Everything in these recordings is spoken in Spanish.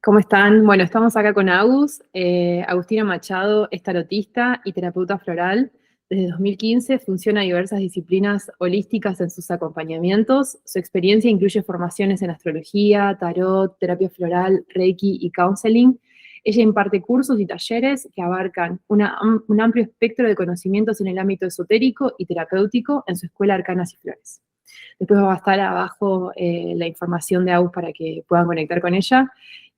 ¿Cómo están? Bueno, estamos acá con Agustina Machado es tarotista y terapeuta floral. Desde 2015 funciona diversas disciplinas holísticas en sus acompañamientos. Su experiencia incluye formaciones en astrología, tarot, terapia floral, reiki y counseling. Ella imparte cursos y talleres que abarcan un amplio espectro de conocimientos en el ámbito esotérico y terapéutico en su escuela Arcanas y Flores. Después va a estar abajo la información de Agus para que puedan conectar con ella.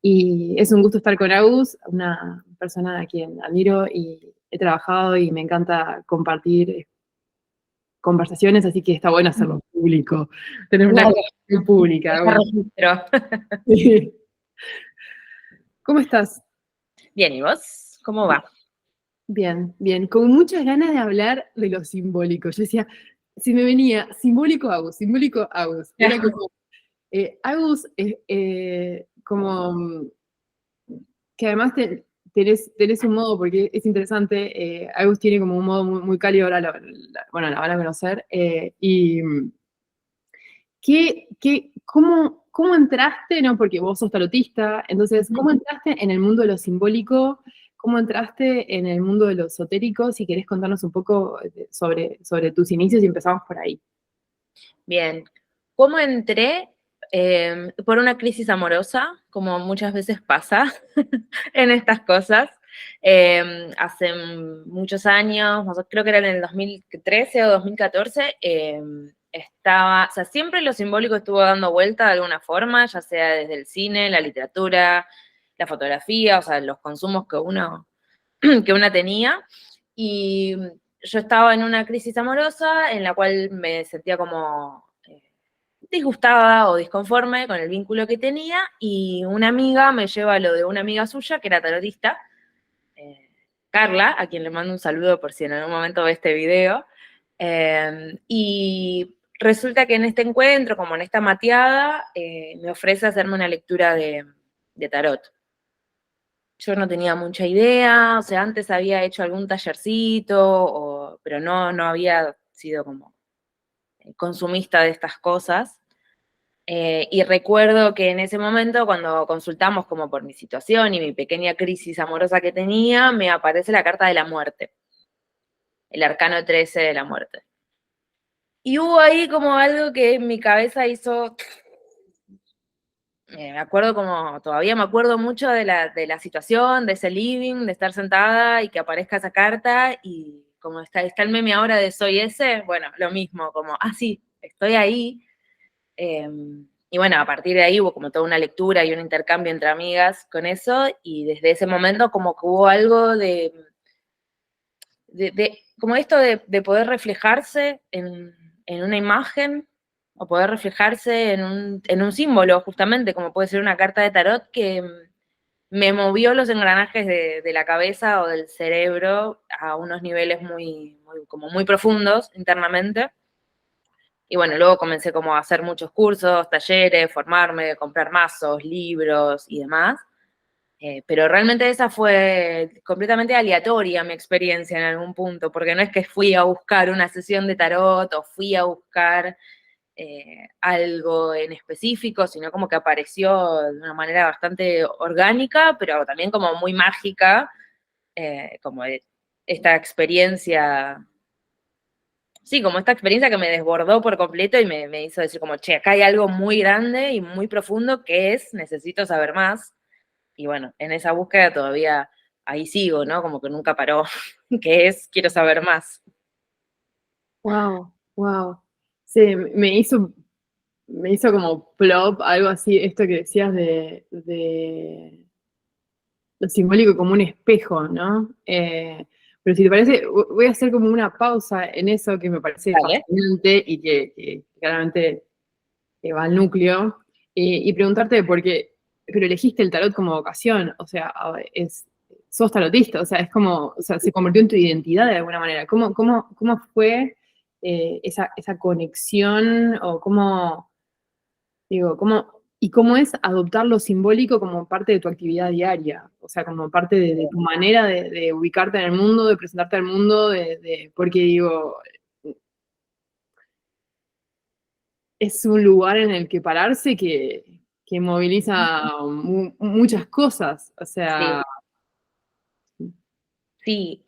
Y es un gusto estar con Agus, una persona a quien admiro y he trabajado y me encanta compartir conversaciones, así que está bueno hacerlo público, tener una Dale, conversación pública. deja Agus. registro. ¿Cómo estás? Bien, ¿y vos? ¿Cómo va? Bien, bien, con muchas ganas de hablar de lo simbólico. Yo decía, si me venía simbólico Agus. Era como, Agus es como que además tenés un modo, porque es interesante, Agus tiene como un modo muy cálido, ahora bueno, la van a conocer, y ¿cómo entraste, no? Porque vos sos tarotista, entonces, ¿cómo entraste en el mundo de lo simbólico? ¿Cómo entraste en el mundo de lo esotérico? Si querés contarnos un poco sobre tus inicios y empezamos por ahí. Bien. ¿Cómo entré? Por una crisis amorosa, como muchas veces pasa en estas cosas. Hace muchos años, creo que era en el 2013 o 2014, o sea, siempre lo simbólico estuvo dando vuelta de alguna forma, ya sea desde el cine, la literatura, la fotografía, o sea, los consumos que una tenía. Y yo estaba en una crisis amorosa en la cual me sentía como disgustada o disconforme con el vínculo que tenía, y una amiga me lleva a lo de una amiga suya que era tarotista, Carla, a quien le mando un saludo por si en algún momento ve este video, y resulta que en este encuentro, como en esta mateada, me ofrece hacerme una lectura de tarot. Yo no tenía mucha idea, o sea, antes había hecho algún tallercito, pero no había sido como consumista de estas cosas. Y recuerdo que en ese momento, cuando consultamos como por mi situación y mi pequeña crisis amorosa que tenía, me aparece la carta de la muerte, el arcano 13 de la muerte. Y hubo ahí como algo que en mi cabeza hizo. Me acuerdo todavía me acuerdo mucho de la situación, de ese living, de estar sentada y que aparezca esa carta, y como está el meme ahora de soy ese, bueno, lo mismo, como, sí, estoy ahí. Y bueno, a partir de ahí hubo como toda una lectura y un intercambio entre amigas con eso, y desde ese momento como que hubo algo como esto de poder reflejarse en una imagen, o poder reflejarse en un símbolo, justamente, como puede ser una carta de tarot, que me movió los engranajes de la cabeza o del cerebro a unos niveles como muy profundos internamente. Y bueno, luego comencé como a hacer muchos cursos, talleres, formarme, comprar mazos, libros y demás. Pero realmente esa fue completamente aleatoria mi experiencia en algún punto, porque no es que fui a buscar una sesión de tarot o fui a buscar algo en específico, sino como que apareció de una manera bastante orgánica, pero también como muy mágica, como esta experiencia. Sí, como esta experiencia que me desbordó por completo y me hizo decir como, che, acá hay algo muy grande y muy profundo que necesito saber más. Y bueno, en esa búsqueda todavía ahí sigo, ¿no? Como que nunca paró, quiero saber más. Wow, wow. Sí, me hizo como plop, algo así, esto que decías de lo simbólico como un espejo, ¿no? Pero si te parece, voy a hacer como una pausa en eso que me parece Vale. fascinante y que claramente va al núcleo, y preguntarte por qué, pero elegiste el tarot como vocación, o sea, sos tarotista, o sea, es como, o sea, se convirtió en tu identidad de alguna manera. ¿Cómo fue esa conexión o cómo es adoptar lo simbólico como parte de tu actividad diaria? O sea, como parte de tu manera de ubicarte en el mundo, de presentarte al mundo, porque digo, es un lugar en el que pararse que que moviliza muchas cosas, o Sí, sea, sí.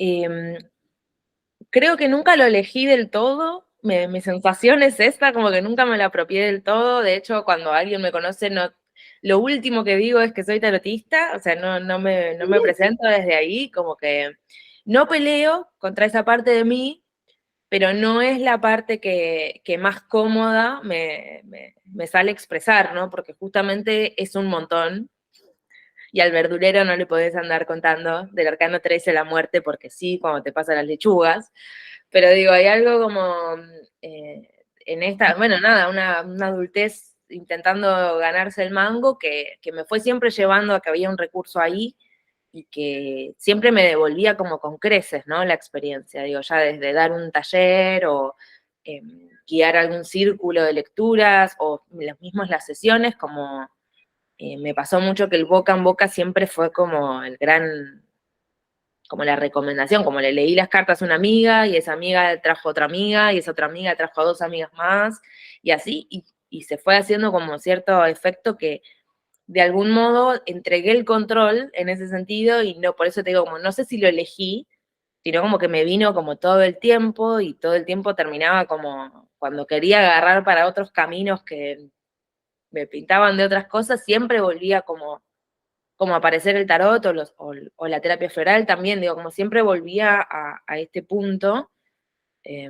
Creo que nunca lo elegí del todo. Mi sensación es esta, como que nunca me la apropié del todo. De hecho, cuando alguien me conoce, no, lo último que digo es que soy tarotista, o sea, no me presento desde ahí, como que no peleo contra esa parte de mí, pero no es la parte que más cómoda me sale expresar, ¿no? Porque justamente es un montón. Y al verdulero no le podés andar contando del arcano 13 la muerte, porque sí, cuando te pasan las lechugas. Pero digo, hay algo como en esta, bueno, nada, una adultez intentando ganarse el mango que me fue siempre llevando a que había un recurso ahí y que siempre me devolvía como con creces, ¿no? La experiencia, digo, ya desde dar un taller o guiar algún círculo de lecturas o las mismas las sesiones, como me pasó mucho que el boca en boca siempre fue como el gran, como la recomendación, como le leí las cartas a una amiga y esa amiga trajo a otra amiga y esa otra amiga trajo a dos amigas más y así, y se fue haciendo como cierto efecto que de algún modo entregué el control en ese sentido y no, por eso te digo, como no sé si lo elegí, sino como que me vino como todo el tiempo y todo el tiempo terminaba como cuando quería agarrar para otros caminos que me pintaban de otras cosas, siempre volvía como aparecer el tarot o la terapia floral también, digo, como siempre volvía a este punto. eh,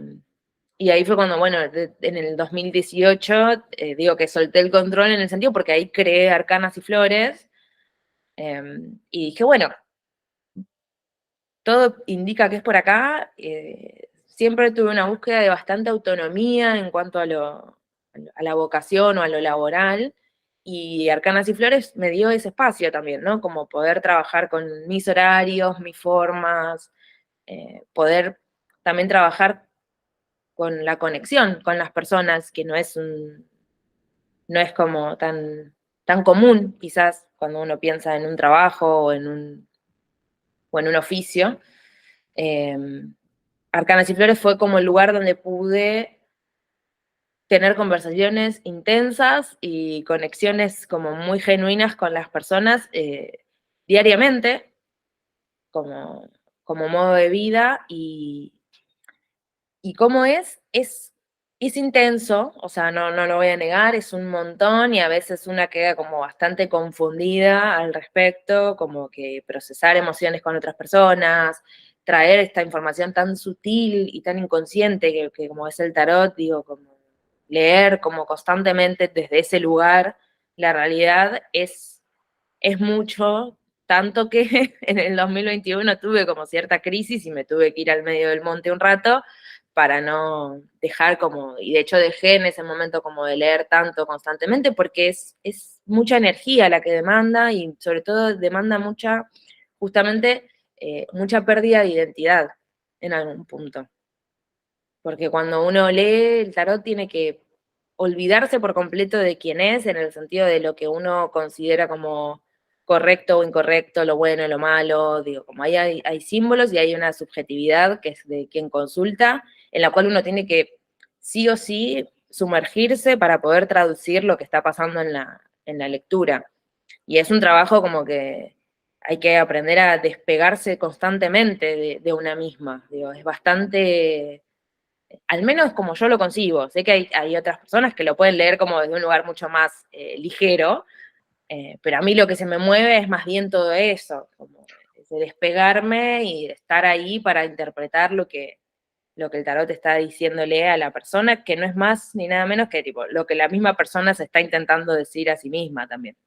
y ahí fue cuando, bueno, en el 2018, digo que solté el control en el sentido porque ahí creé Arcanas y Flores, eh, y dije, bueno, todo indica que es por acá. Siempre tuve una búsqueda de bastante autonomía en cuanto a la vocación o a lo laboral, y Arcanas y Flores me dio ese espacio también, ¿no? Como poder trabajar con mis horarios, mis formas, poder también trabajar con la conexión con las personas, que no es como tan común, quizás, cuando uno piensa en un trabajo o en un oficio. Eh, Arcanas y Flores fue como el lugar donde pude tener conversaciones intensas y conexiones como muy genuinas con las personas diariamente, como, como modo de vida, y cómo es intenso, o sea, no lo voy a negar, es un montón y a veces una queda como bastante confundida al respecto, como que procesar emociones con otras personas, traer esta información tan sutil y tan inconsciente que como es el tarot, digo, como leer como constantemente desde ese lugar la realidad es mucho, tanto que en el 2021 tuve como cierta crisis y me tuve que ir al medio del monte un rato para no dejar como, y de hecho dejé en ese momento como de leer tanto constantemente porque es mucha energía la que demanda y sobre todo demanda mucha, justamente, mucha pérdida de identidad en algún punto. Porque cuando uno lee el tarot tiene que olvidarse por completo de quién es, en el sentido de lo que uno considera como correcto o incorrecto, lo bueno, lo malo, digo, como hay símbolos y hay una subjetividad que es de quien consulta, en la cual uno tiene que sí o sí sumergirse para poder traducir lo que está pasando en la lectura. Y es un trabajo como que hay que aprender a despegarse constantemente de una misma, digo, es bastante, al menos como yo lo concibo. Sé que hay otras personas que lo pueden leer como desde un lugar mucho más ligero, pero a mí lo que se me mueve es más bien todo eso, como de despegarme y de estar ahí para interpretar lo que el tarot está diciéndole a la persona, que no es más ni nada menos que tipo, lo que la misma persona se está intentando decir a sí misma también.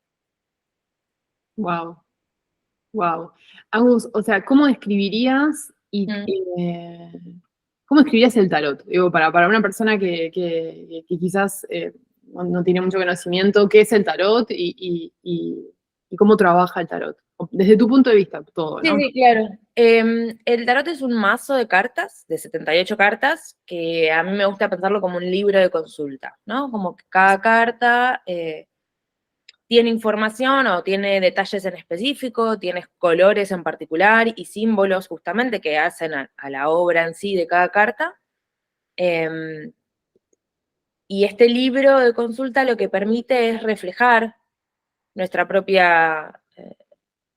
wow, wow. Agus, o sea, ¿cómo describirías Mm. cómo escribirías el tarot? Digo, para una persona que quizás no tiene mucho conocimiento, ¿qué es el tarot y cómo trabaja el tarot? Desde tu punto de vista, todo, Sí, ¿no? sí, claro. El tarot es un mazo de cartas, de 78 cartas, que a mí me gusta pensarlo como un libro de consulta, ¿no? Como que cada carta tiene información o tiene detalles en específico, tiene colores en particular y símbolos justamente que hacen a la obra en sí de cada carta. Eh, y este libro de consulta lo que permite es reflejar nuestra propia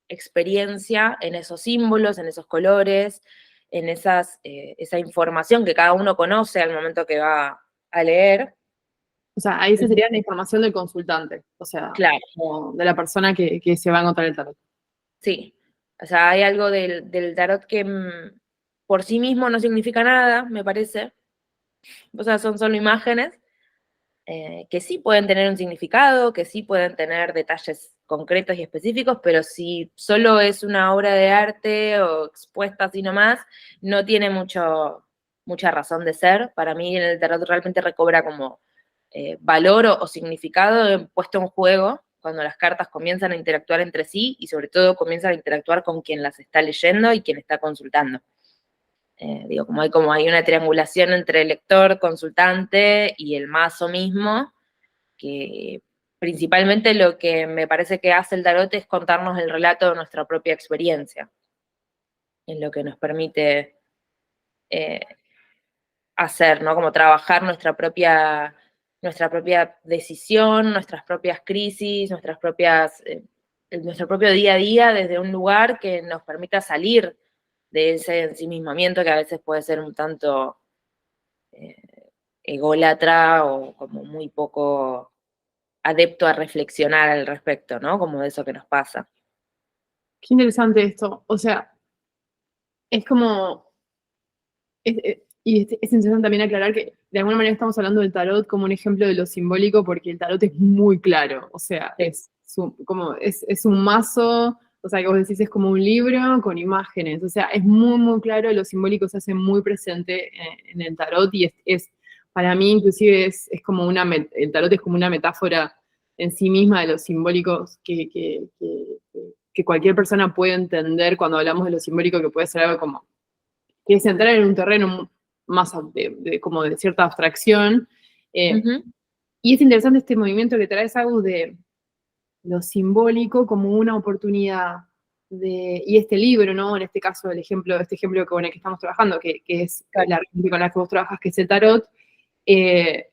experiencia en esos símbolos, en esos colores, en esa información que cada uno conoce al momento que va a leer. O sea, ahí esa sería la información del consultante, o sea, Claro, como de la persona que se va a encontrar el tarot. sí. O sea, hay algo del tarot que por sí mismo no significa nada, me parece. O sea, son solo imágenes, que sí pueden tener un significado, que sí pueden tener detalles concretos y específicos, pero si solo es una obra de arte o expuesta así nomás, no tiene mucha razón de ser. Para mí el tarot realmente recobra como valor o significado puesto en juego cuando las cartas comienzan a interactuar entre sí y sobre todo comienzan a interactuar con quien las está leyendo y quien está consultando. Digo, como hay una triangulación entre el lector, consultante y el mazo mismo, que principalmente lo que me parece que hace el tarot es contarnos el relato de nuestra propia experiencia, en lo que nos permite eh, hacer, ¿no? Como trabajar nuestra propia decisión, nuestras propias crisis, nuestro propio día a día desde un lugar que nos permita salir de ese ensimismamiento que a veces puede ser un tanto ególatra o como muy poco adepto a reflexionar al respecto, ¿no? Como de eso que nos pasa. Qué interesante esto, o sea, es como, es interesante también aclarar que de alguna manera estamos hablando del tarot como un ejemplo de lo simbólico porque el tarot es muy claro, o sea, Sí. es un mazo, o sea, que vos decís es como un libro con imágenes, o sea, es muy, muy claro, lo simbólico se hace muy presente en el tarot y para mí inclusive es como el tarot es como una metáfora en sí misma de los simbólicos que cualquier persona puede entender cuando hablamos de lo simbólico, que puede ser algo como que es entrar en un terreno más como de cierta abstracción. Ujú. Y es interesante este movimiento que traes, Agus, de lo simbólico como una oportunidad y este libro, ¿no? En este caso, este ejemplo con el que estamos trabajando, que es Claro. la herramienta con la que vos trabajas, que es el tarot. eh,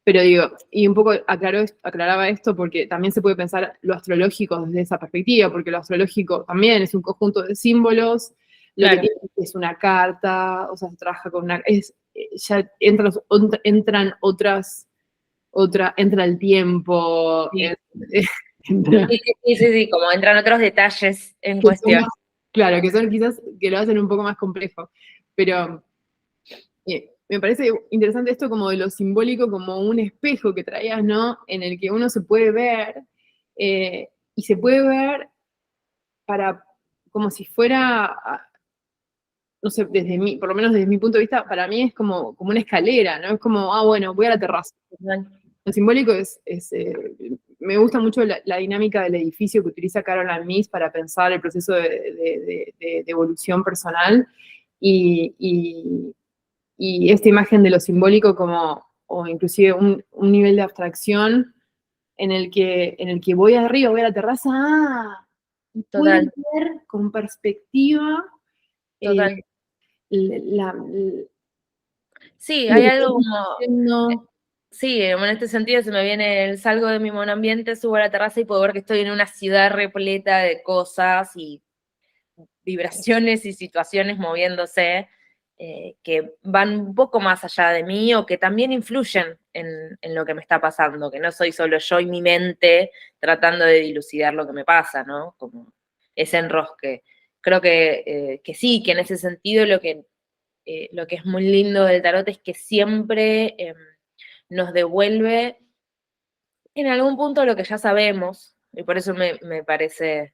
pero digo, y un poco aclaraba esto porque también se puede pensar lo astrológico desde esa perspectiva, porque lo astrológico también es un conjunto de símbolos, lo que Claro. tiene es una carta, o sea, se trabaja con ya entran entra el tiempo, Sí. entra- Sí, sí, sí, sí, sí, como entran otros detalles en que son cuestión. claro, que son quizás que lo hacen un poco más complejo, pero me parece interesante esto como de lo simbólico, como un espejo que traías, ¿no? En el que uno se puede ver, y se puede ver para, como si fuera, no sé, por lo menos desde mi punto de vista, para mí es como una escalera, ¿no? Es como, bueno, voy a la terraza. Lo simbólico me gusta mucho la dinámica del edificio que utiliza Caroline Myss para pensar el proceso de evolución personal y esta imagen de lo simbólico o inclusive un nivel de abstracción en el que voy arriba, voy a la terraza, y puedo Total, ver con perspectiva eh, total. Sí, lo hay que algo estoy como, haciendo. sí, en este sentido se me viene salgo de mi monoambiente, subo a la terraza y puedo ver que estoy en una ciudad repleta de cosas y vibraciones y situaciones moviéndose, que van un poco más allá de mí o que también influyen en lo que me está pasando, que no soy solo yo y mi mente tratando de dilucidar lo que me pasa, ¿no? Como ese enrosque. Creo que sí, que en ese sentido lo que es muy lindo del tarot es que siempre nos devuelve en algún punto lo que ya sabemos, y por eso me parece,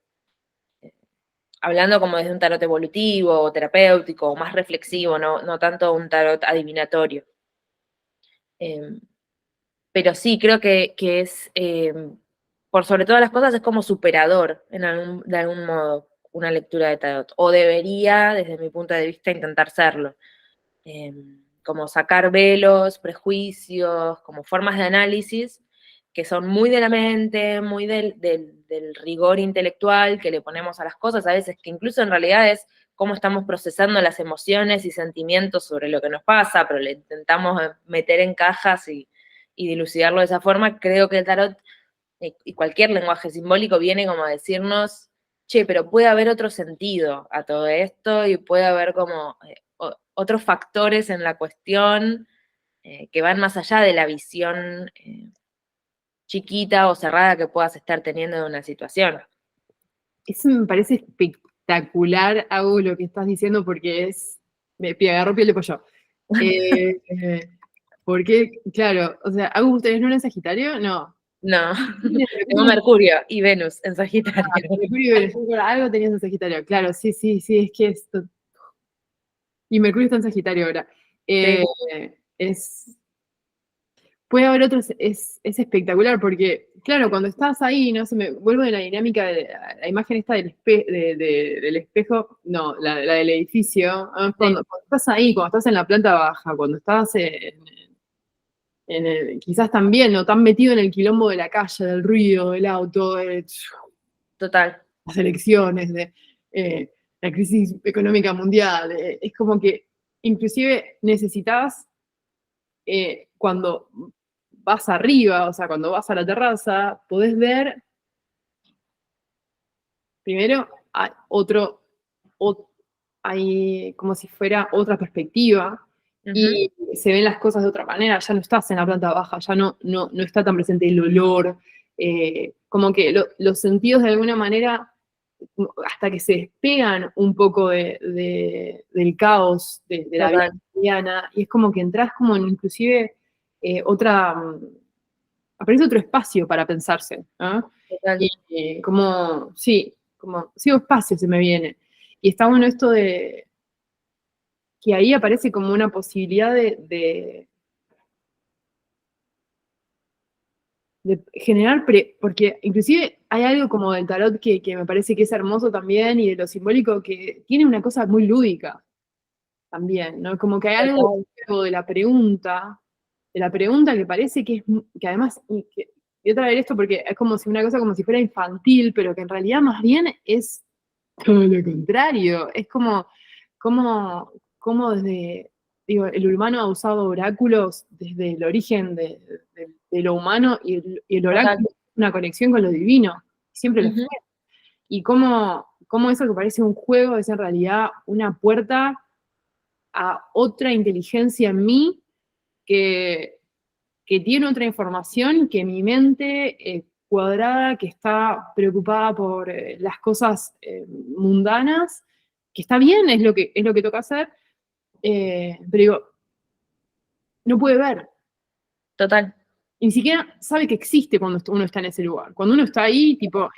hablando como desde un tarot evolutivo o terapéutico o más reflexivo, no tanto un tarot adivinatorio. Eh, pero sí, creo que es, por sobre todas las cosas, es como superador de algún modo una lectura de tarot, o debería, desde mi punto de vista, intentar serlo. Eh, Como sacar velos, prejuicios, como formas de análisis que son muy de la mente, muy del rigor intelectual que le ponemos a las cosas, a veces que incluso en realidad es cómo estamos procesando las emociones y sentimientos sobre lo que nos pasa, pero le intentamos meter en cajas y dilucidarlo de esa forma. Creo que el tarot y cualquier lenguaje simbólico viene como a decirnos, che, pero puede haber otro sentido a todo esto y puede haber como otros factores en la cuestión que van más allá de la visión chiquita o cerrada que puedas estar teniendo de una situación. Eso me parece espectacular, hago lo que estás diciendo porque me agarró piel de pollo. Porque, claro, o sea, ¿Agus, tenés luna en Sagitario? No. No, tengo Mercurio y Venus en Sagitario. Mercurio y Venus, algo tenías en Sagitario, claro, sí, es que esto. Y Mercurio está en Sagitario ahora. Sí. Es, puede haber otros, es espectacular porque, claro, cuando estás ahí, no sé, me vuelvo de la dinámica de la imagen esta del espejo, no, la del edificio, cuando estás ahí, cuando estás en la planta baja, cuando estás quizás también, no tan metido en el quilombo de la calle, del ruido, del auto, de Total. las elecciones, de la crisis económica mundial, es como que inclusive necesitas cuando vas arriba, o sea, cuando vas a la terraza, podés ver, primero, hay hay como si fuera otra perspectiva, y se ven las cosas de otra manera, ya no estás en la planta baja, ya no está tan presente el olor, como que los sentidos de alguna manera, hasta que se despegan un poco del caos de la vida Total. cotidiana, y es como que entras como en inclusive otra, aparece otro espacio para pensarse, ¿no? Total. Y sí, espacio se me viene. Y está bueno esto de que ahí aparece como una posibilidad de generar, porque inclusive hay algo como del tarot que me parece que es hermoso también y de lo simbólico que tiene una cosa muy lúdica también, ¿no? Como que hay algo de la pregunta que parece que además, y otra vez esto porque es como si una cosa como si fuera infantil, pero que en realidad más bien es todo lo contrario, es como desde, digo, el humano ha usado oráculos desde el origen de lo humano y el Total. oráculo es una conexión con lo divino, siempre lo fue. Ujú. Y cómo eso que parece un juego es en realidad una puerta a otra inteligencia en mí que, que tiene otra información que mi mente cuadrada, que está preocupada por las cosas mundanas, que está bien, es lo que toca hacer, pero digo, no puede ver. Total. Y ni siquiera sabe que existe cuando uno está en ese lugar. Cuando uno está ahí, tipo,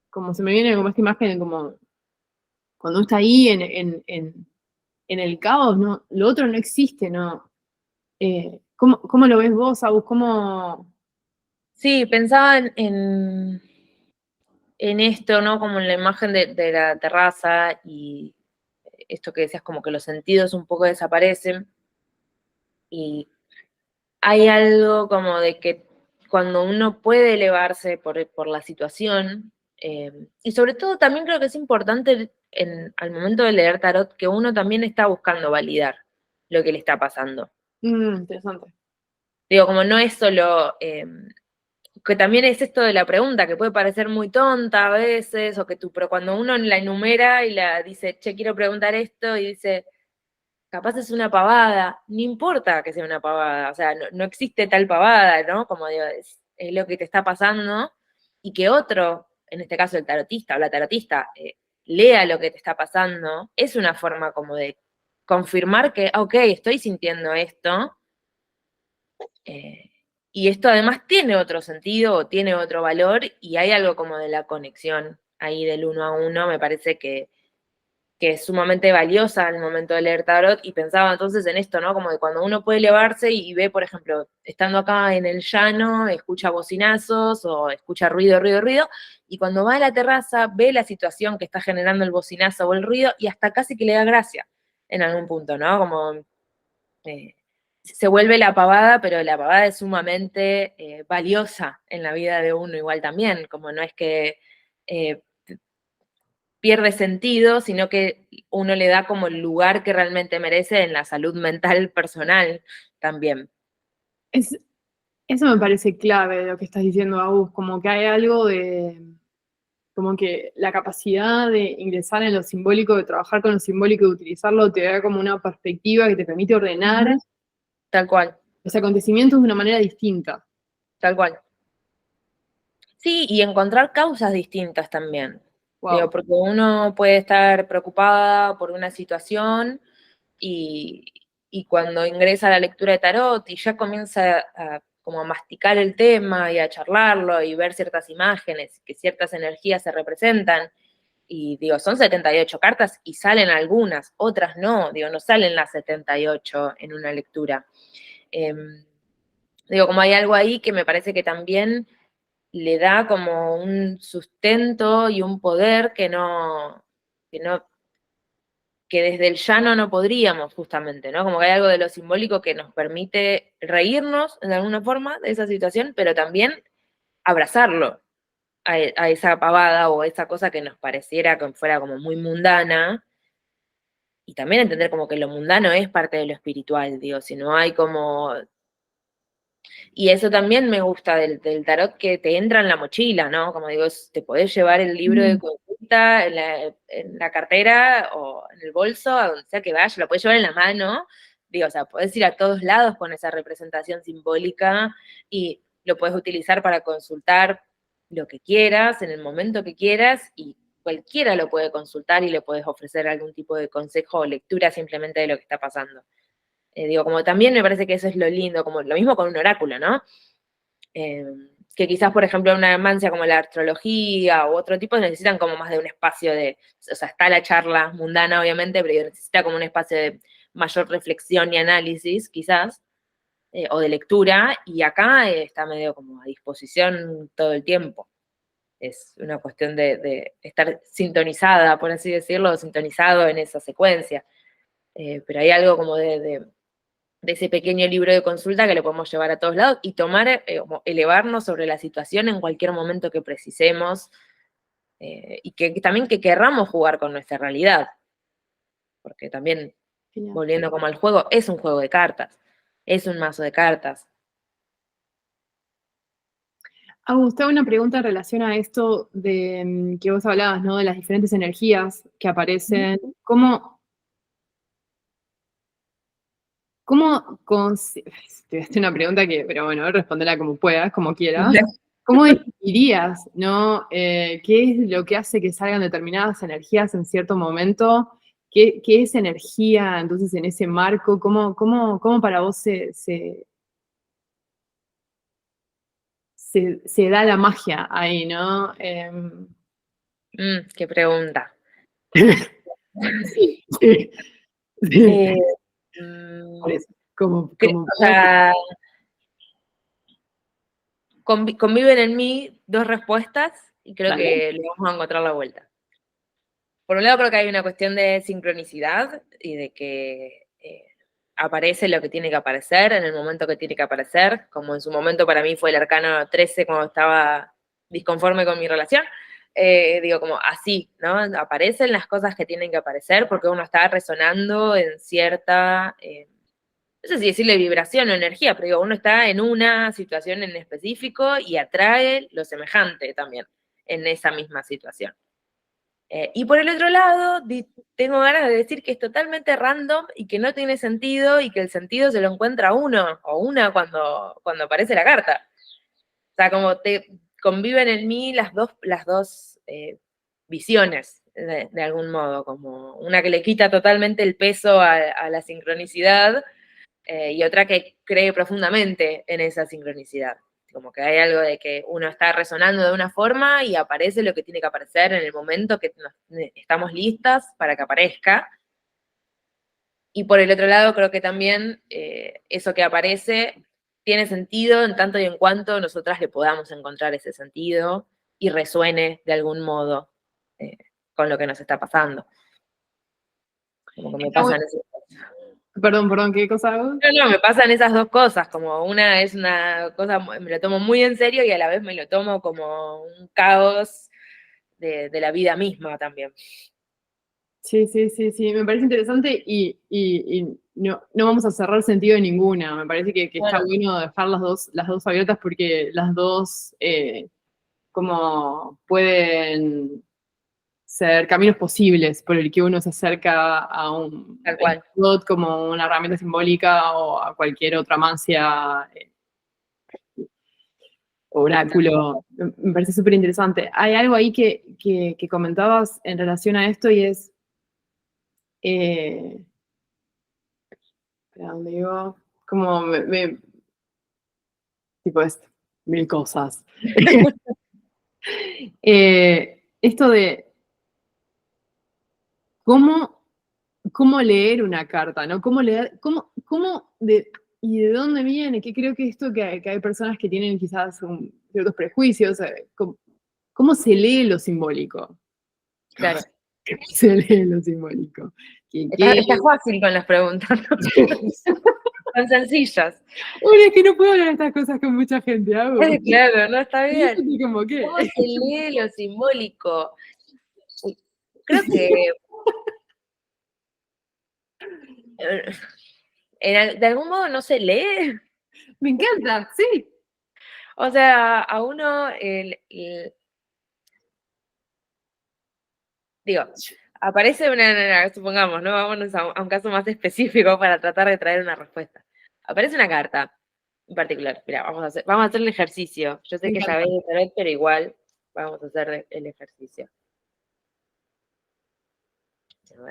como se me viene como esta imagen, como cuando uno está ahí en el caos, no, lo otro no existe, no. ¿Cómo lo ves vos, Agus? Sí, pensaba en esto, ¿no? Como en la imagen de la terraza y esto que decías, como que los sentidos un poco desaparecen. Y hay algo como de que cuando uno puede elevarse por la situación, y sobre todo también creo que es importante al momento de leer tarot que uno también está buscando validar lo que le está pasando. Interesante. Digo, como no es solo, que también es esto de la pregunta, que puede parecer muy tonta a veces, pero cuando uno la enumera y la dice, che, quiero preguntar esto, y dice, capaz es una pavada, no importa que sea una pavada, o sea, no existe tal pavada, ¿no? Como digo, es lo que te está pasando, y que otro, en este caso el tarotista o la tarotista, lea lo que te está pasando, es una forma como de confirmar que, ok, estoy sintiendo esto, y esto además tiene otro sentido o tiene otro valor, y hay algo como de la conexión ahí del uno a uno, me parece que es sumamente valiosa al momento de leer tarot, y pensaba entonces en esto, ¿no? Como de cuando uno puede elevarse y ve, por ejemplo, estando acá en el llano, escucha bocinazos o escucha ruido, ruido, ruido, y cuando va a la terraza ve la situación que está generando el bocinazo o el ruido y hasta casi que le da gracia en algún punto, ¿no? Como se vuelve la pavada, pero la pavada es sumamente valiosa en la vida de uno igual también, como no es que eh, pierde sentido, sino que uno le da como el lugar que realmente merece en la salud mental personal también. Eso me parece clave de lo que estás diciendo, Agus, como que hay algo de, como que la capacidad de ingresar en lo simbólico, de trabajar con lo simbólico, de utilizarlo, te da como una perspectiva que te permite ordenar Ujú. Tal cual, los acontecimientos de una manera distinta. tal cual. Sí, y encontrar causas distintas también. Digo, Wow. porque uno puede estar preocupada por una situación y, y cuando ingresa a la lectura de tarot y ya comienza como a masticar el tema y a charlarlo y ver ciertas imágenes, que ciertas energías se representan, y digo, son 78 cartas y salen algunas, otras no, digo, no salen las 78 en una lectura. Digo, como hay algo ahí que me parece que también le da como un sustento y un poder que no, que desde el llano no podríamos, justamente, ¿no? Como que hay algo de lo simbólico que nos permite reírnos de alguna forma de esa situación, pero también abrazarlo a esa pavada o a esa cosa que nos pareciera que fuera como muy mundana, y también entender como que lo mundano es parte de lo espiritual, digo, si no hay como. Y eso también me gusta del tarot, que te entra en la mochila, ¿no? Como digo, te podés llevar el libro de Mm. consulta en la cartera o en el bolso, a donde sea que vayas, lo podés llevar en la mano. Digo, o sea, podés ir a todos lados con esa representación simbólica y lo podés utilizar para consultar lo que quieras, en el momento que quieras, y cualquiera lo puede consultar y le puedes ofrecer algún tipo de consejo o lectura simplemente de lo que está pasando. Digo, como también me parece que eso es lo lindo, como lo mismo con un oráculo, ¿no? Eh, que quizás, por ejemplo, una amancia como la astrología u otro tipo necesitan como más de un espacio de, o sea, está la charla mundana, obviamente, pero necesita como un espacio de mayor reflexión y análisis, quizás, o de lectura, y acá está medio como a disposición todo el tiempo. Es una cuestión de estar sintonizada, por así decirlo, sintonizado en esa secuencia. Pero hay algo como de ese pequeño libro de consulta que lo podemos llevar a todos lados y tomar, como elevarnos sobre la situación en cualquier momento que precisemos, y que también que querramos jugar con nuestra realidad, porque también, Genial. volviendo como al juego, es un juego de cartas, es un mazo de cartas. Gustavo, una pregunta en relación a esto de que vos hablabas, ¿no? De las diferentes energías que aparecen. Te voy a hacer una pregunta que, pero bueno, respondela como puedas, como quieras. ¿Cómo definirías, no? ¿Qué es lo que hace que salgan determinadas energías en cierto momento? ¿Qué es energía entonces en ese marco? ¿Cómo para vos se da la magia ahí, ¿no? Qué pregunta. Sí, sí, sí. Eh, Por mm, eso, como, o sea, conviven en mí dos respuestas y creo dale. que le vamos a encontrar la vuelta. Por un lado creo que hay una cuestión de sincronicidad y de que aparece lo que tiene que aparecer en el momento que tiene que aparecer, como en su momento para mí fue el arcano 13 cuando estaba disconforme con mi relación. Digo, como así, ¿no? Aparecen las cosas que tienen que aparecer porque uno está resonando en cierta, no sé si decirle vibración o energía, pero digo, uno está en una situación en específico y atrae lo semejante también en esa misma situación. Y por el otro lado, tengo ganas de decir que es totalmente random y que no tiene sentido y que el sentido se lo encuentra uno o una cuando aparece la carta. O sea, como te conviven en mí las dos visiones, de algún modo, como una que le quita totalmente el peso a la sincronicidad, y otra que cree profundamente en esa sincronicidad. Como que hay algo de que uno está resonando de una forma y aparece lo que tiene que aparecer en el momento que estamos listas para que aparezca. Y por el otro lado, creo que también eso que aparece tiene sentido en tanto y en cuanto nosotras le podamos encontrar ese sentido y resuene de algún modo eh, con lo que nos está pasando. Como que me Está pasan esas. Perdón, ¿qué cosa hago? No, me pasan esas dos cosas, como una es una cosa, me lo tomo muy en serio y a la vez me lo tomo como un caos de la vida misma también. Sí, sí, sí, sí, me parece interesante y no vamos a cerrar sentido de ninguna. Me parece que está Bueno, bueno dejar las dos abiertas porque las dos como pueden ser caminos posibles por el que uno se acerca a un tal cual. tarot como una herramienta simbólica o a cualquier otra mancia, oráculo. Me parece súper interesante. Hay algo ahí que comentabas en relación a esto y es, eh, espera, ¿dónde iba? Como tipo esto, mil cosas. Esto de cómo, cómo leer una carta, ¿no? Cómo leer, y de dónde viene, que creo que esto que hay personas que tienen quizás ciertos prejuicios, ¿cómo se lee lo simbólico? Claro. ¿Cómo se lee lo simbólico? ¿Qué, Está fácil con las preguntas, ¿no? Son sencillas. Bueno, es que no puedo hablar de estas cosas con mucha gente, hago. Claro, no está Y eso bien. sí como que. ¿Cómo se lee lo simbólico? Creo que eh, de algún modo no se lee. Me encanta, sí. O sea, a uno, digo, aparece supongamos, ¿no? Vámonos a un caso más específico para tratar de traer una respuesta. Aparece una carta en particular. Mira, vamos a hacer el ejercicio. Yo sé Me que encanta. sabés de tarot, pero igual vamos a hacer el ejercicio.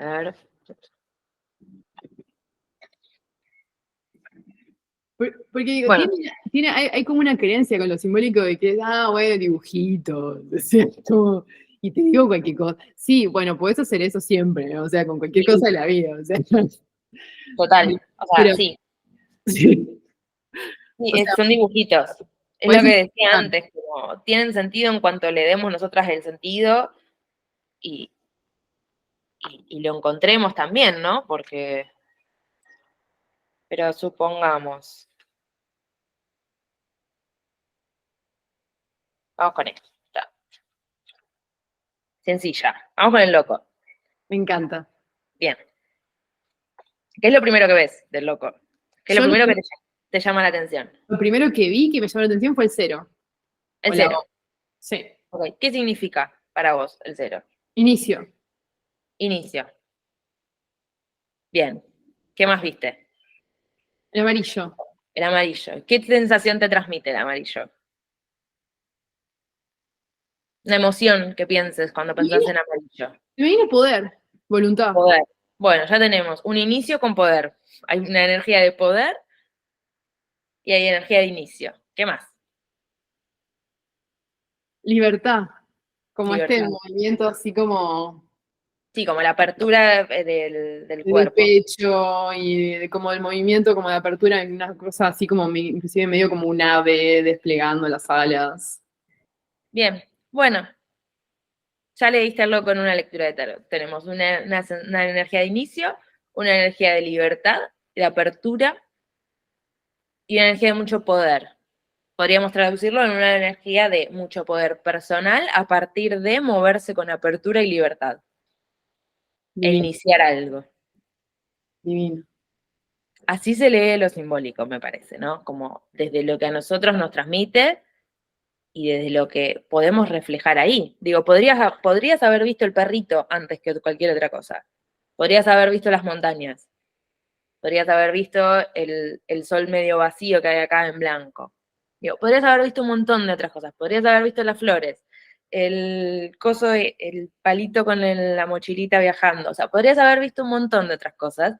A ver. Porque digo, Bueno, hay como una creencia con lo simbólico de que, bueno, dibujitos, ¿cierto? Y te digo cualquier cosa. Sí, bueno, puedes hacer eso siempre, ¿no? O sea, con cualquier sí, cosa de la vida, o sea. total. O sea, Pero, sí, sí, sí, o sea, son dibujitos. Es lo puedes que decía interpretar. antes, como tienen sentido en cuanto le demos nosotras el sentido y, y lo encontremos también, ¿no? Porque, pero supongamos, vamos con esto. Sencilla. Vamos con el loco. Me encanta. Bien. ¿Qué es lo primero que ves del loco? ¿Qué es lo Yo primero que te llama la atención? lo primero que vi que me llamó la atención fue el cero. El Hola, cero. sí. Ok. ¿Qué significa para vos el cero? Inicio. Inicio. Bien. ¿Qué más viste? El amarillo. El amarillo. ¿Qué sensación te transmite el amarillo? Una emoción que pienses cuando Me pensás viene, en amarillo. me viene poder, voluntad. Poder. Bueno, ya tenemos un inicio con poder. Hay una energía de poder y hay energía de inicio. ¿Qué más? Libertad. Como este Libertad. movimiento así como Sí, como la apertura del del cuerpo. pecho y como el movimiento como de apertura en una cosa así como inclusive medio como un ave desplegando las alas. Bien. Bueno, ya le diste al loco en una lectura de tarot. Tenemos una energía de inicio, una energía de libertad, de apertura y una energía de mucho poder. Podríamos traducirlo en una energía de mucho poder personal a partir de moverse con apertura y libertad e Divino, iniciar algo. divino. Así se lee lo simbólico, me parece, ¿no? Como desde lo que a nosotros nos transmite y desde lo que podemos reflejar ahí. Digo, podrías haber visto el perrito antes que cualquier otra cosa. Podrías haber visto las montañas. Podrías haber visto el sol medio vacío que hay acá en blanco. Digo, podrías haber visto un montón de otras cosas. Podrías haber visto las flores, el coso, el palito con la mochilita viajando. O sea, podrías haber visto un montón de otras cosas,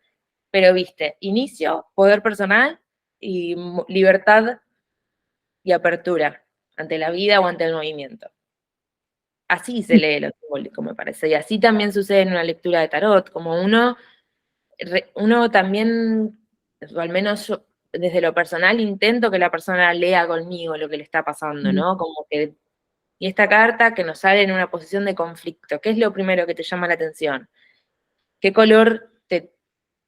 pero viste inicio, poder personal y libertad y apertura ante la vida o ante el movimiento. Así se lee lo simbólico, me parece. Y así también sucede en una lectura de tarot, como uno también, o al menos yo, desde lo personal, intento que la persona lea conmigo lo que le está pasando, ¿no? Como que, y esta carta que nos sale en una posición de conflicto, ¿qué es lo primero que te llama la atención? ¿Qué color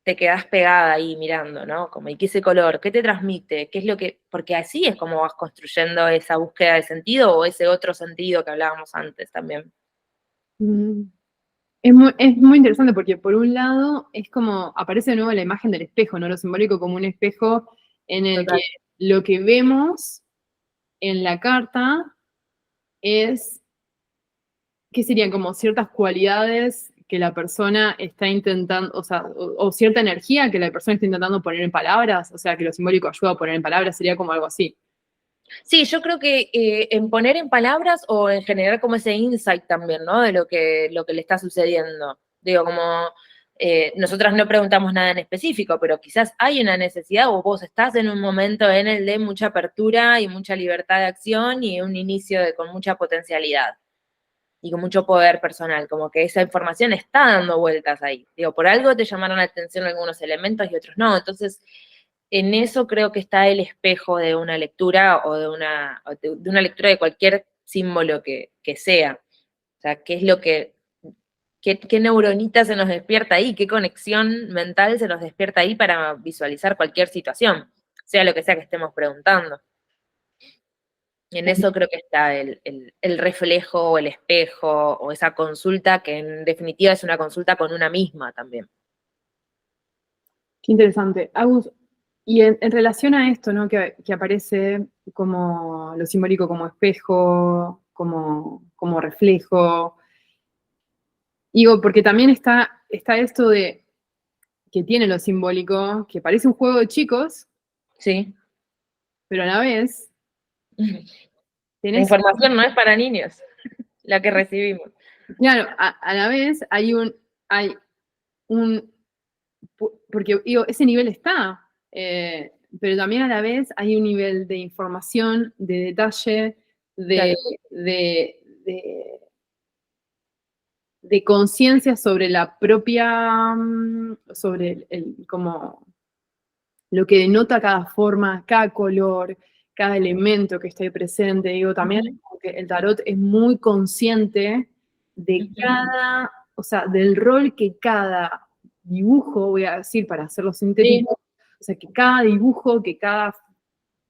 te quedás pegada ahí mirando, ¿no? Como, ¿y qué ese color? ¿Qué te transmite? ¿Qué es lo que...? Porque así es como vas construyendo esa búsqueda de sentido o ese otro sentido que hablábamos antes también. Mm. Es muy interesante porque por un lado es como, aparece de nuevo la imagen del espejo, ¿no? Lo simbólico como un espejo en el que Total. lo que vemos en la carta es, ¿qué serían? Como ciertas cualidades que la persona está intentando, o sea, o cierta energía que la persona está intentando poner en palabras, o sea, que lo simbólico ayuda a poner en palabras, sería como algo así. Sí, yo creo que en poner en palabras o en generar como ese insight también, ¿no? De lo que le está sucediendo. Digo, como nosotras no preguntamos nada en específico, pero quizás hay una necesidad o vos estás en un momento en el de mucha apertura y mucha libertad de acción y un inicio con mucha potencialidad y con mucho poder personal, como que esa información está dando vueltas ahí. Digo, por algo te llamaron la atención algunos elementos y otros no. Entonces, en eso creo que está el espejo de una lectura o de una lectura de cualquier símbolo que sea. O sea, qué es lo que, qué neuronita se nos despierta ahí, qué conexión mental se nos despierta ahí para visualizar cualquier situación, sea lo que sea que estemos preguntando. En eso creo que está el reflejo o el espejo o esa consulta que en definitiva es una consulta con una misma también. Qué interesante. Agus, y en relación a esto, ¿no? Que aparece como lo simbólico como espejo, como reflejo, digo, porque también está esto de que tiene lo simbólico, que parece un juego de chicos, Sí. pero a la vez La tenés, información no es para niños, la que recibimos. claro, a la vez hay un, porque digo, ese nivel está, pero también a la vez hay un nivel de información, de detalle, de, Claro. de, de, de conciencia sobre la propia, sobre como lo que denota cada forma, cada color, cada elemento que esté presente. Digo, también Ujú, como que el tarot es muy consciente de ujú. cada, o sea, del rol que cada dibujo, voy a decir para hacerlo Sí, sintético, o sea, que cada dibujo, que cada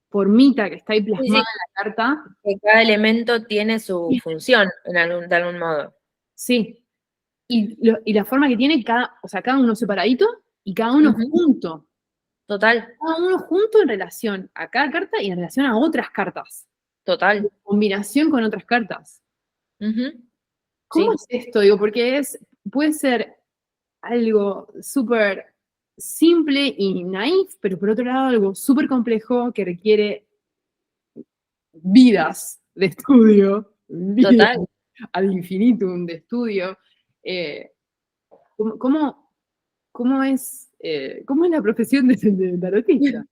formita que está ahí sí, plasmada sí, en la carta, que cada elemento tiene su función de algún modo. sí, y la forma que tiene cada, o sea, cada uno separadito y Ujú, total, cada uno junto en relación a cada carta y en relación a otras cartas, en total. combinación con otras cartas. Ujú, ¿Cómo sí, es esto? Digo, porque puede ser algo súper simple y naif, pero por otro lado algo súper complejo que requiere vidas de estudio, vidas total. ad infinitum de estudio. Eh, ¿cómo, cómo, cómo es la profesión de tarotista?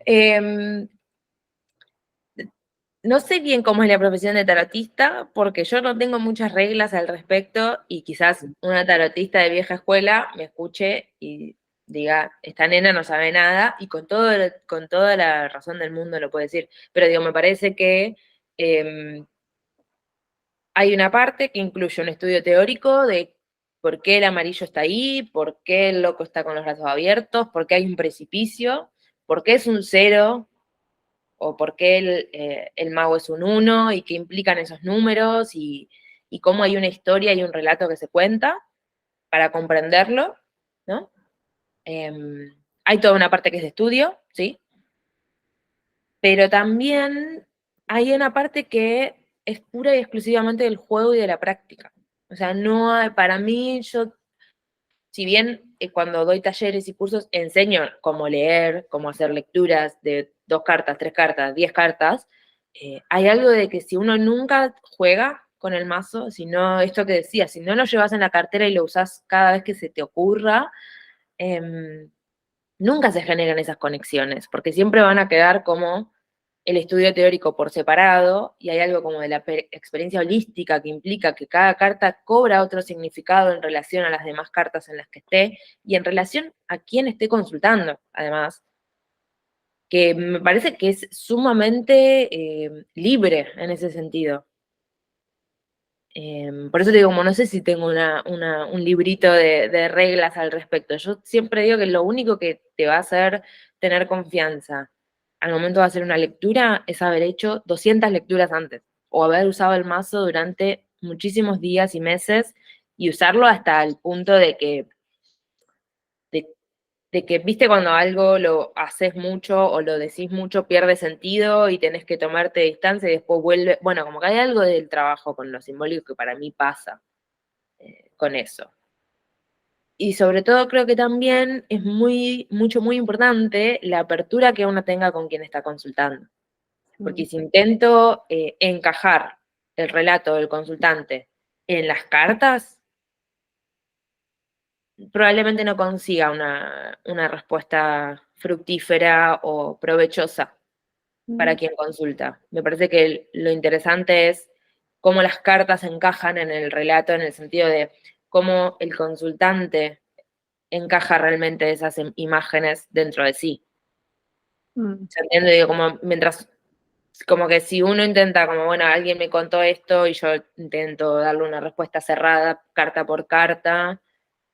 Em, no sé bien cómo es la profesión de tarotista, porque yo no tengo muchas reglas al respecto y quizás una tarotista de vieja escuela me escuche y diga, esta nena no sabe nada y con toda la razón del mundo lo puede decir. Pero digo, me parece que em, hay una parte que incluye un estudio teórico de por qué el amarillo está ahí, por qué el loco está con los brazos abiertos, por qué hay un precipicio, por qué es un cero o por qué el mago es un uno y qué implican esos números y cómo hay una historia y un relato que se cuenta para comprenderlo, ¿no? Hay toda una parte que es de estudio, ¿sí? Pero también hay una parte que es pura y exclusivamente del juego y de la práctica. O sea, no hay, para mí, yo, si bien cuando doy talleres y cursos enseño cómo leer, cómo hacer lecturas de 2 cartas, 3 cartas, 10 cartas, hay algo de que si uno nunca juega con el mazo, si no, esto que decía, si no lo llevas en la cartera y lo usás cada vez que se te ocurra, em, nunca se generan esas conexiones, porque siempre van a quedar como el estudio teórico por separado y hay algo como de la experiencia holística que implica que cada carta cobra otro significado en relación a las demás cartas en las que esté y en relación a quién esté consultando, además, que me parece que es sumamente libre en ese sentido. Por eso te digo, como no sé si tengo un librito de reglas al respecto. Yo siempre digo que lo único que te va a hacer tener confianza al momento de hacer una lectura es haber hecho 200 lecturas antes o haber usado el mazo durante muchísimos días y meses y usarlo hasta el punto de, de que, viste, cuando algo lo haces mucho o lo decís mucho, pierde sentido y tenés que tomarte distancia y después vuelve. Bueno, como que hay algo del trabajo con lo simbólico que para mí pasa con eso. Y sobre todo creo que también es muy importante la apertura que uno tenga con quien está consultando. Porque si intento encajar el relato del consultante en las cartas, probablemente no consiga una respuesta fructífera o provechosa para quien consulta. Me parece que lo interesante es cómo las cartas encajan en el relato, en el sentido de cómo el consultante encaja realmente esas imágenes dentro de sí. ¿Se entiende? Digo, como mientras, como que si uno intenta, como bueno, alguien me contó esto y yo intento darle una respuesta cerrada, carta por carta,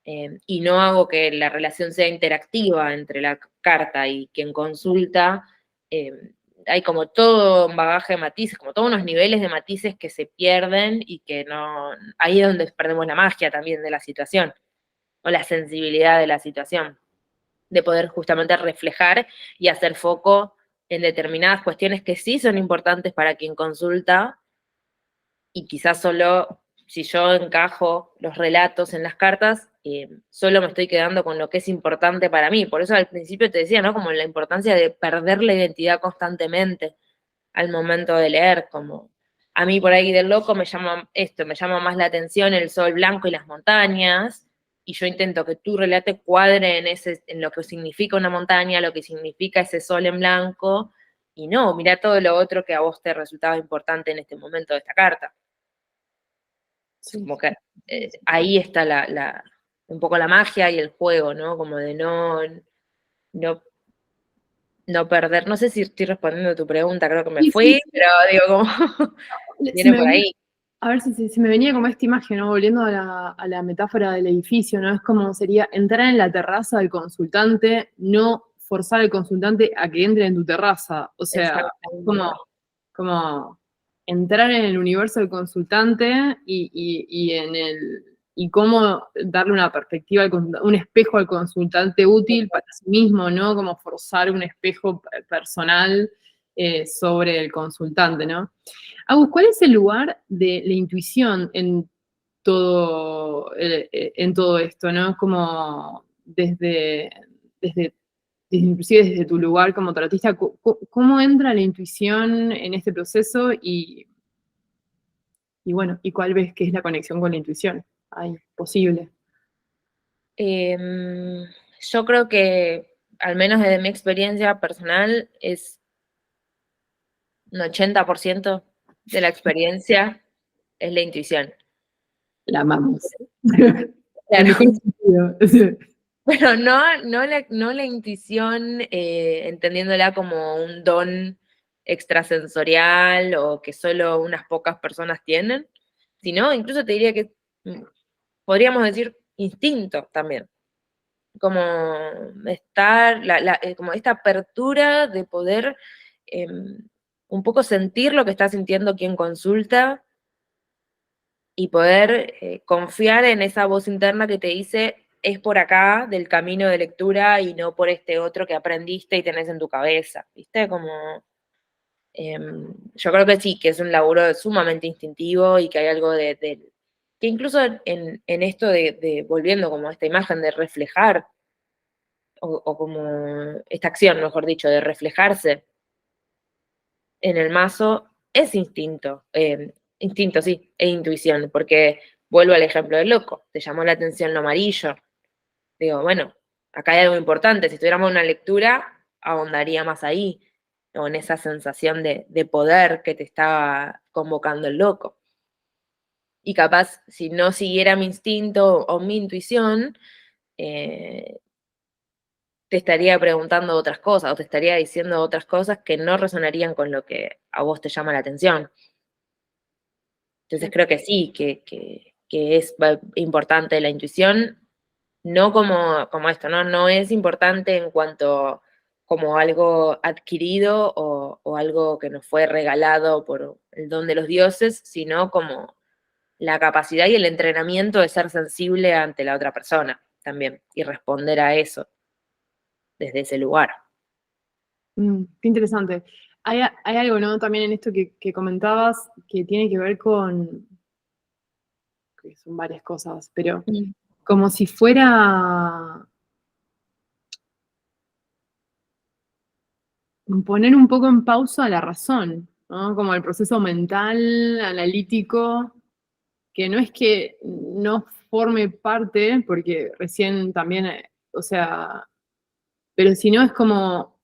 y no hago que la relación sea interactiva entre la carta y quien consulta, hay como todo un bagaje de matices, como todos unos niveles de matices que se pierden y que no, ahí es donde perdemos la magia también de la situación, o la sensibilidad de la situación, de poder justamente reflejar y hacer foco en determinadas cuestiones que sí son importantes para quien consulta, y quizás solo si yo encajo los relatos en las cartas, solo me estoy quedando con lo que es importante para mí. Por eso al principio te decía, ¿no? Como la importancia de perder la identidad constantemente al momento de leer, como a mí por ahí del loco me llama esto, me llama más la atención el sol blanco y las montañas, y yo intento que tu relato cuadre en lo que significa una montaña, lo que significa ese sol en blanco, y no, mirá todo lo otro que a vos te resultaba importante en este momento de esta carta. Sí. Como que ahí está un poco la magia y el juego, ¿no? Como de no, no perder. No sé si estoy respondiendo a tu pregunta, creo que me Sí, sí, fui, pero digo, como se viene me por venía, ahí. a ver si se me venía como esta imagen, ¿no? Volviendo a la metáfora del edificio, ¿no? Es como sería entrar en la terraza del consultante, no forzar al consultante a que entre en tu terraza. O sea, es Exactamente. como entrar en el universo del consultante y cómo darle una perspectiva, un espejo al consultante útil para sí mismo, ¿no? Como forzar un espejo personal sobre el consultante, ¿no? Agus, ¿cuál es el lugar de la intuición en todo esto, ¿no? Como desde, inclusive desde tu lugar como tarotista, ¿cómo entra la intuición en este proceso y bueno, y cuál ves que es la conexión con la intuición? Ay, posible. Yo creo que, al menos desde mi experiencia personal, es un 80% de la experiencia es la intuición. La amamos. El Claro. mejor sentido. Pero no la intuición, entendiéndola como un don extrasensorial o que solo unas pocas personas tienen, sino incluso te diría que podríamos decir instinto también. Como estar, como esta apertura de poder un poco sentir lo que está sintiendo quien consulta y poder confiar en esa voz interna que te dice, es por acá del camino de lectura y no por este otro que aprendiste y tenés en tu cabeza, ¿viste? Como, yo creo que sí, que es un laburo sumamente instintivo y que hay algo que incluso en esto volviendo como a esta imagen de reflejar, o como esta acción, mejor dicho, de reflejarse en el mazo, es instinto, instinto, sí, e intuición, porque vuelvo al ejemplo del loco, te llamó la atención lo amarillo, digo, bueno, acá hay algo importante, si estuviéramos en una lectura, ahondaría más ahí, o en esa sensación de poder que te estaba convocando el loco. Y capaz, si no siguiera mi instinto o mi intuición, eh, te estaría preguntando otras cosas o te estaría diciendo otras cosas que no resonarían con lo que a vos te llama la atención. Entonces creo que sí, que es importante la intuición, no como esto, ¿no? No es importante en cuanto como algo adquirido o algo que nos fue regalado por el don de los dioses, sino como la capacidad y el entrenamiento de ser sensible ante la otra persona también y responder a eso desde ese lugar. Qué interesante. Hay algo, ¿no? También en esto que comentabas que tiene que ver con, que son varias cosas, pero como si fuera poner un poco en pausa la razón, ¿no? Como el proceso mental, analítico, que no es que no forme parte, porque recién también, o sea, pero si no es como,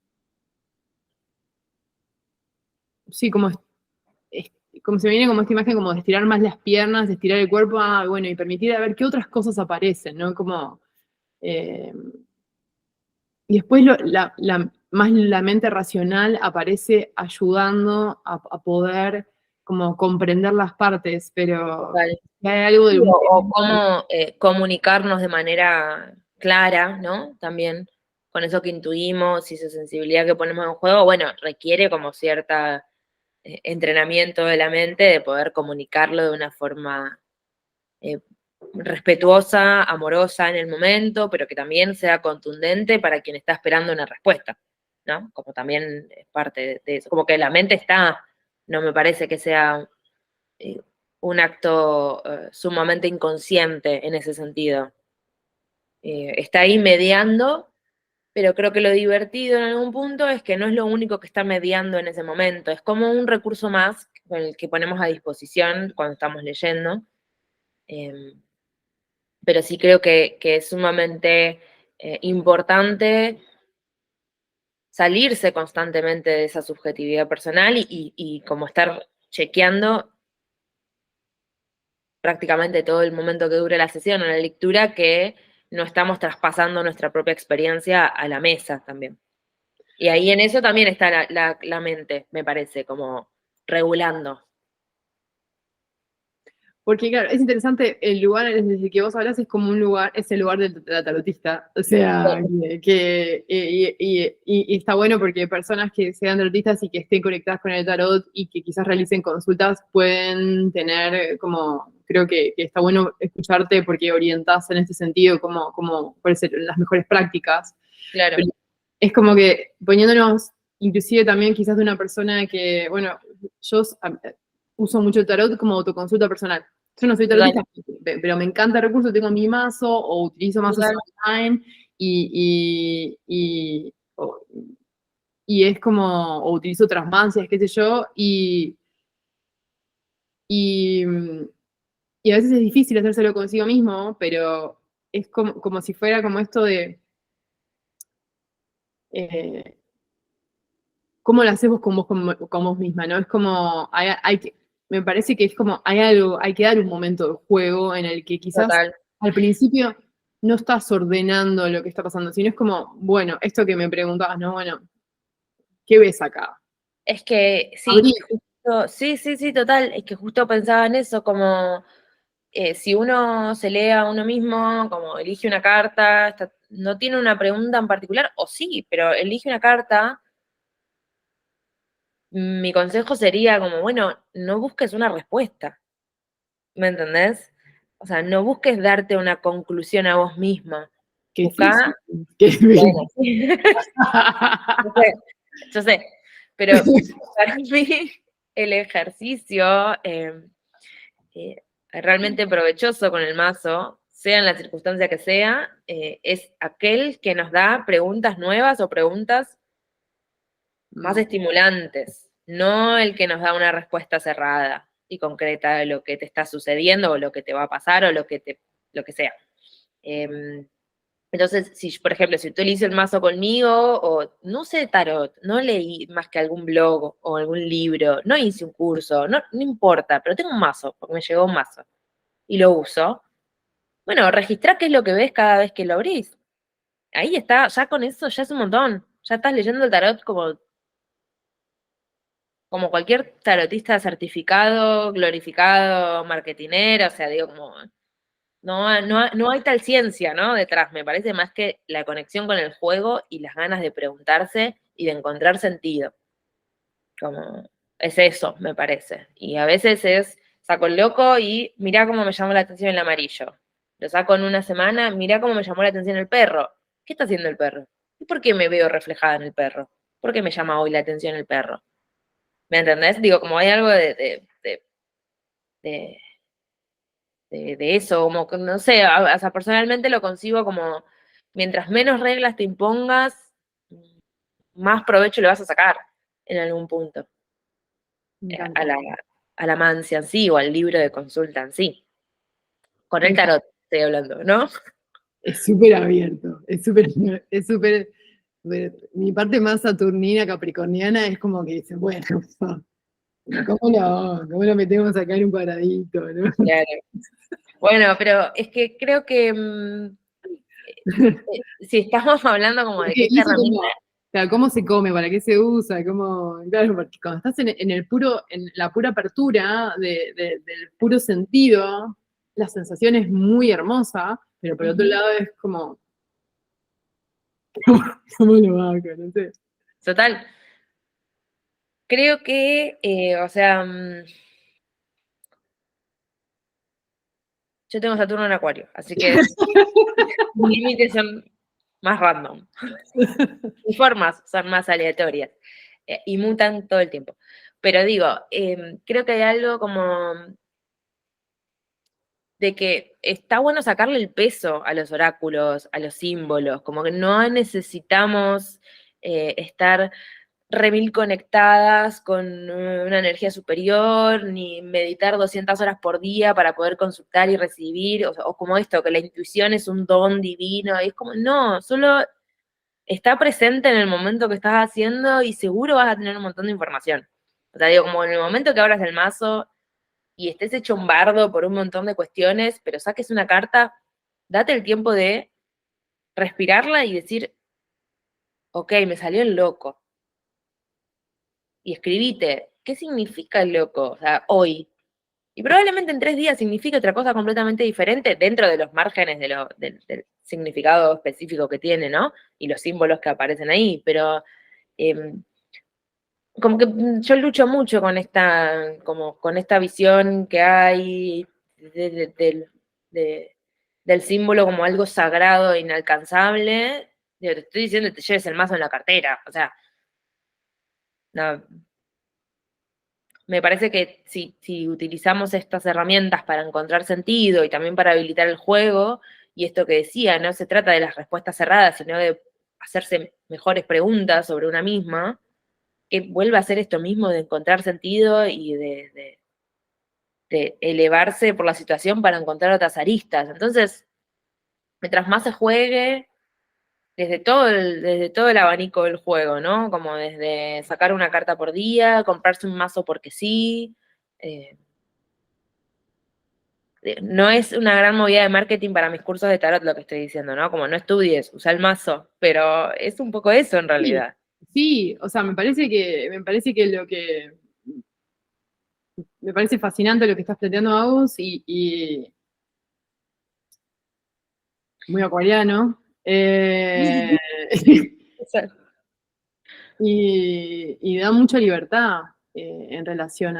sí, como se me viene como esta imagen como de estirar más las piernas, de estirar el cuerpo, bueno, y permitir a ver qué otras cosas aparecen, ¿no? Como, eh, y después más la mente racional aparece ayudando a poder como comprender las partes, pero Vale. hay algo de... O cómo comunicarnos de manera clara, ¿no? También con eso que intuimos y esa sensibilidad que ponemos en juego, bueno, requiere como cierta entrenamiento de la mente de poder comunicarlo de una forma eh, respetuosa, amorosa en el momento, pero que también sea contundente para quien está esperando una respuesta, ¿no? Como también es parte de eso. Como que la mente está, no me parece que sea un acto sumamente inconsciente en ese sentido. Está ahí mediando, pero creo que lo divertido en algún punto es que no es lo único que está mediando en ese momento, es como un recurso más con el que ponemos a disposición cuando estamos leyendo. Pero sí creo que es sumamente importante salirse constantemente de esa subjetividad personal y como estar chequeando prácticamente todo el momento que dure la sesión o la lectura que no estamos traspasando nuestra propia experiencia a la mesa también. Y ahí en eso también está la mente, me parece, como regulando. Porque claro, es interesante, el lugar desde el que vos hablas es como un lugar, es el lugar de la tarotista. O sea, y está bueno porque personas que sean tarotistas y que estén conectadas con el tarot y que quizás realicen consultas pueden tener como, creo que está bueno escucharte porque orientás en este sentido como cuáles son las mejores prácticas. Claro. Pero es como que poniéndonos, inclusive también quizás de una persona que, bueno, yo uso mucho el tarot como autoconsulta personal. Yo no soy tarotista, pero me encanta el recurso, tengo mi mazo o utilizo mazos Total. online y es como, o utilizo otras mancias, qué sé yo, y, y a veces es difícil hacérselo consigo mismo, pero es como si fuera como esto de eh, cómo lo haces vos con vos misma, ¿no? Es como, me parece que es como, hay algo, hay que dar un momento de juego en el que quizás Total. al principio no estás ordenando lo que está pasando, sino es como, bueno, esto que me preguntabas, ¿no? Bueno, ¿qué ves acá? Es que sí, Abrí. sí, total. Es que justo pensaba en eso, como si uno se lee a uno mismo, como elige una carta, no tiene una pregunta en particular, o sí, pero elige una carta, mi consejo sería como, bueno, no busques una respuesta, ¿me entendés? O sea, no busques darte una conclusión a vos misma. Qué difícil. Buscá, Qué bueno, difícil. yo sé, pero para mí el ejercicio realmente provechoso con el mazo, sea en la circunstancia que sea, es aquel que nos da preguntas nuevas o preguntas más estimulantes, no el que nos da una respuesta cerrada y concreta de lo que te está sucediendo o lo que te va a pasar o lo que sea. Entonces, si, por ejemplo, si tú eliges el mazo conmigo, o no sé tarot, no leí más que algún blog o algún libro, no hice un curso, no importa, pero tengo un mazo, porque me llegó un mazo, y lo uso, bueno, registrá qué es lo que ves cada vez que lo abrís. Ahí está, ya con eso ya es un montón. Ya estás leyendo el tarot como cualquier tarotista certificado, glorificado, marketinero, o sea, digo, como, no hay tal ciencia, ¿no? Detrás, me parece más que la conexión con el juego y las ganas de preguntarse y de encontrar sentido. Como, es eso, me parece. Y a veces es Saco el loco y mirá cómo me llamó la atención el amarillo. Lo saco en una semana, mirá cómo me llamó la atención el perro. ¿Qué está haciendo el perro? ¿Y por qué me veo reflejada en el perro? ¿Por qué me llama hoy la atención el perro? ¿Me entendés? Digo, como hay algo de, de eso, como que, no sé, o sea, personalmente lo concibo como, mientras menos reglas te impongas, más provecho le vas a sacar en algún punto. Me A encanta. la mancia en sí, o al libro de consulta en sí. Con Me el encanta. tarot estoy hablando, ¿no? Es súper abierto, es súper, mi parte más saturnina, capricorniana, es como que dice, bueno, ¿cómo lo metemos acá en un cuadradito, no? Claro. Bueno, pero es que creo que si estamos hablando como de que Porque esta hizo herramienta, como, claro, cómo se come, para qué se usa, cómo, claro, porque cuando estás en el puro, en la pura apertura del puro sentido, la sensación es muy hermosa, pero por otro lado es como, ¿cómo lo hago? No sé. total, creo que, o sea, yo tengo Saturno en Acuario, así que mis límites son más random. Mis formas son más aleatorias y mutan todo el tiempo. Pero digo, creo que hay algo como de que está bueno sacarle el peso a los oráculos, a los símbolos, como que no necesitamos estar remil conectadas con una energía superior, ni meditar 200 horas por día para poder consultar y recibir, o como esto, que la intuición es un don divino, y es como, no, solo está presente en el momento que estás haciendo y seguro vas a tener un montón de información. O sea, digo, como en el momento que abras el mazo y estés hecho un bardo por un montón de cuestiones, pero saques una carta, date el tiempo de respirarla y decir, ok, me salió el loco. Y escribite, ¿qué significa el loco? O sea, hoy. Y probablemente en 3 días signifique otra cosa completamente diferente dentro de los márgenes del significado específico que tiene, ¿no? Y los símbolos que aparecen ahí. Pero como que yo lucho mucho con como con esta visión que hay de- del símbolo como algo sagrado e inalcanzable. Digo, te estoy diciendo que te lleves el mazo en la cartera. O sea, no, me parece que si utilizamos estas herramientas para encontrar sentido y también para habilitar el juego, y esto que decía, no se trata de las respuestas cerradas, sino de hacerse mejores preguntas sobre una misma, que vuelva a hacer esto mismo de encontrar sentido y de elevarse por la situación para encontrar otras aristas. Entonces, mientras más se juegue, desde todo el abanico del juego, ¿no? Como desde sacar una carta por día, comprarse un mazo porque sí. eh, no es una gran movida de marketing para mis cursos de tarot lo que estoy diciendo, ¿no? Como no estudies, usa el mazo, pero es un poco eso en Sí, realidad. sí, o sea, me parece fascinante lo que estás planteando, Agus, y muy acuariano. Y da mucha libertad en relación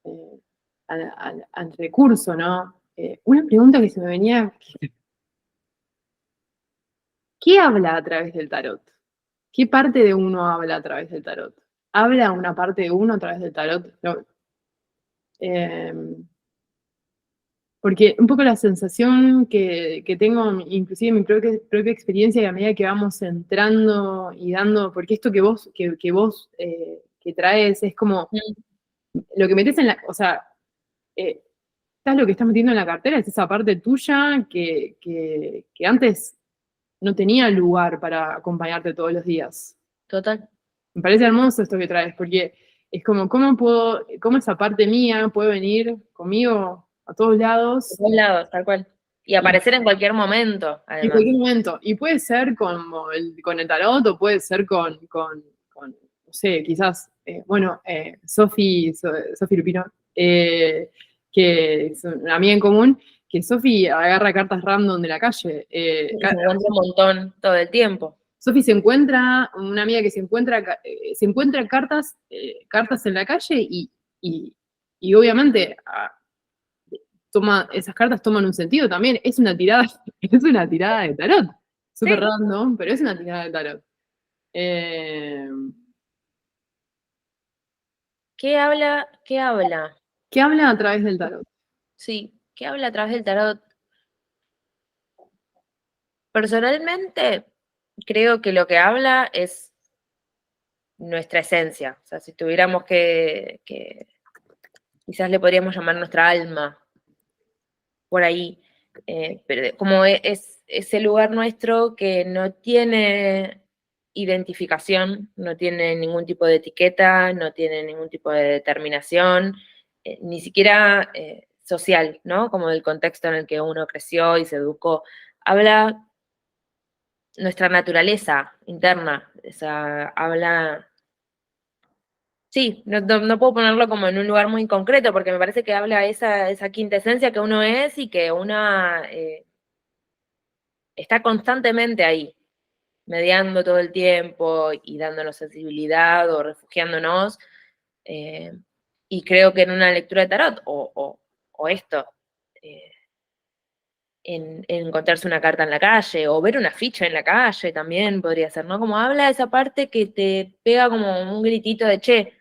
eh, al recurso, ¿no? Una pregunta que se me venía, ¿qué habla a través del tarot? ¿Qué parte de uno habla a través del tarot? ¿Habla una parte de uno a través del tarot? No, eh, porque un poco la sensación que tengo, inclusive en mi propia experiencia, y a medida que vamos entrando y dando, porque esto que traes es como lo que metes en la, o sea, estás lo que estás metiendo en la cartera es esa parte tuya que antes no tenía lugar para acompañarte todos los días. Total. Me parece hermoso esto que traes, porque es como, cómo esa parte mía puede venir conmigo a todos De lados todos lados, tal cual. Y y aparecer en cualquier momento, en además. cualquier momento. Y puede ser con el tarot o puede ser no sé, quizás, bueno, Sofi Lupino, que es una amiga en común, que Sofi agarra cartas random de la calle. Y se encuentra un montón todo el tiempo. Sofi se encuentra, una amiga que se encuentra cartas en la calle y Y obviamente esas cartas toman un sentido también. Es una tirada, es una tirada de tarot. Súper Sí. random, pero es una tirada de tarot. Eh, ¿Qué habla? ¿Qué habla? ¿Qué habla a través del tarot? Sí, ¿qué habla a través del tarot? Personalmente, creo que lo que habla es nuestra esencia. O sea, si tuviéramos que quizás le podríamos llamar nuestra alma, por ahí. Pero como es ese lugar nuestro que no tiene identificación, no tiene ningún tipo de etiqueta, no tiene ningún tipo de determinación, ni siquiera social, ¿no? Como del contexto en el que uno creció y se educó. Habla nuestra naturaleza interna, o sea, habla. Sí, no puedo ponerlo como en un lugar muy concreto, porque me parece que habla esa quinta esencia que uno es y que una está constantemente ahí, mediando todo el tiempo y dándonos sensibilidad o refugiándonos. eh, y creo que en una lectura de tarot, o esto, eh, en encontrarse una carta en la calle, o ver una ficha en la calle también podría ser, ¿no? Como habla esa parte que te pega como un gritito de, che,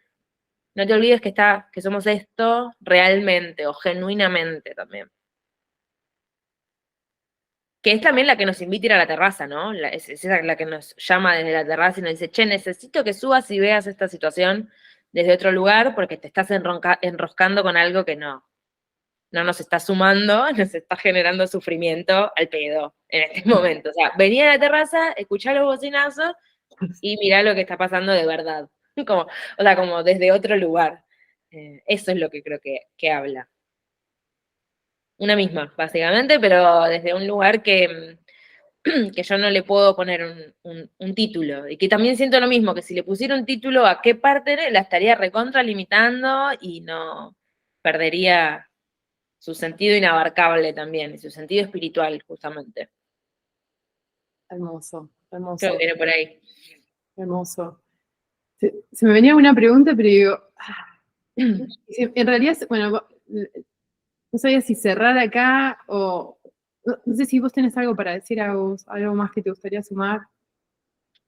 no te olvides que somos esto realmente o genuinamente también. Que es también la que nos invita a ir a la terraza, ¿no? Es esa la que nos llama desde la terraza y nos dice, che, necesito que subas y veas esta situación desde otro lugar porque te estás enroscando con algo que no nos está sumando, nos está generando sufrimiento al pedo en este momento. O sea, vení a la terraza, escuchá los bocinazos y mirá lo que está pasando de verdad. Como, o sea, como desde otro lugar. Eso es lo que creo que habla. Una misma, básicamente, pero desde un lugar que yo no le puedo poner un título. Y que también siento lo mismo, que si le pusiera un título a qué parte la estaría recontra limitando y no perdería su sentido inabarcable también, y su sentido espiritual, justamente. Hermoso, Creo que hermoso, viene por ahí. hermoso. Se me venía una pregunta, pero digo, en realidad, bueno, no sabía si cerrar acá o no sé si vos tenés algo para decir, algo más que te gustaría sumar.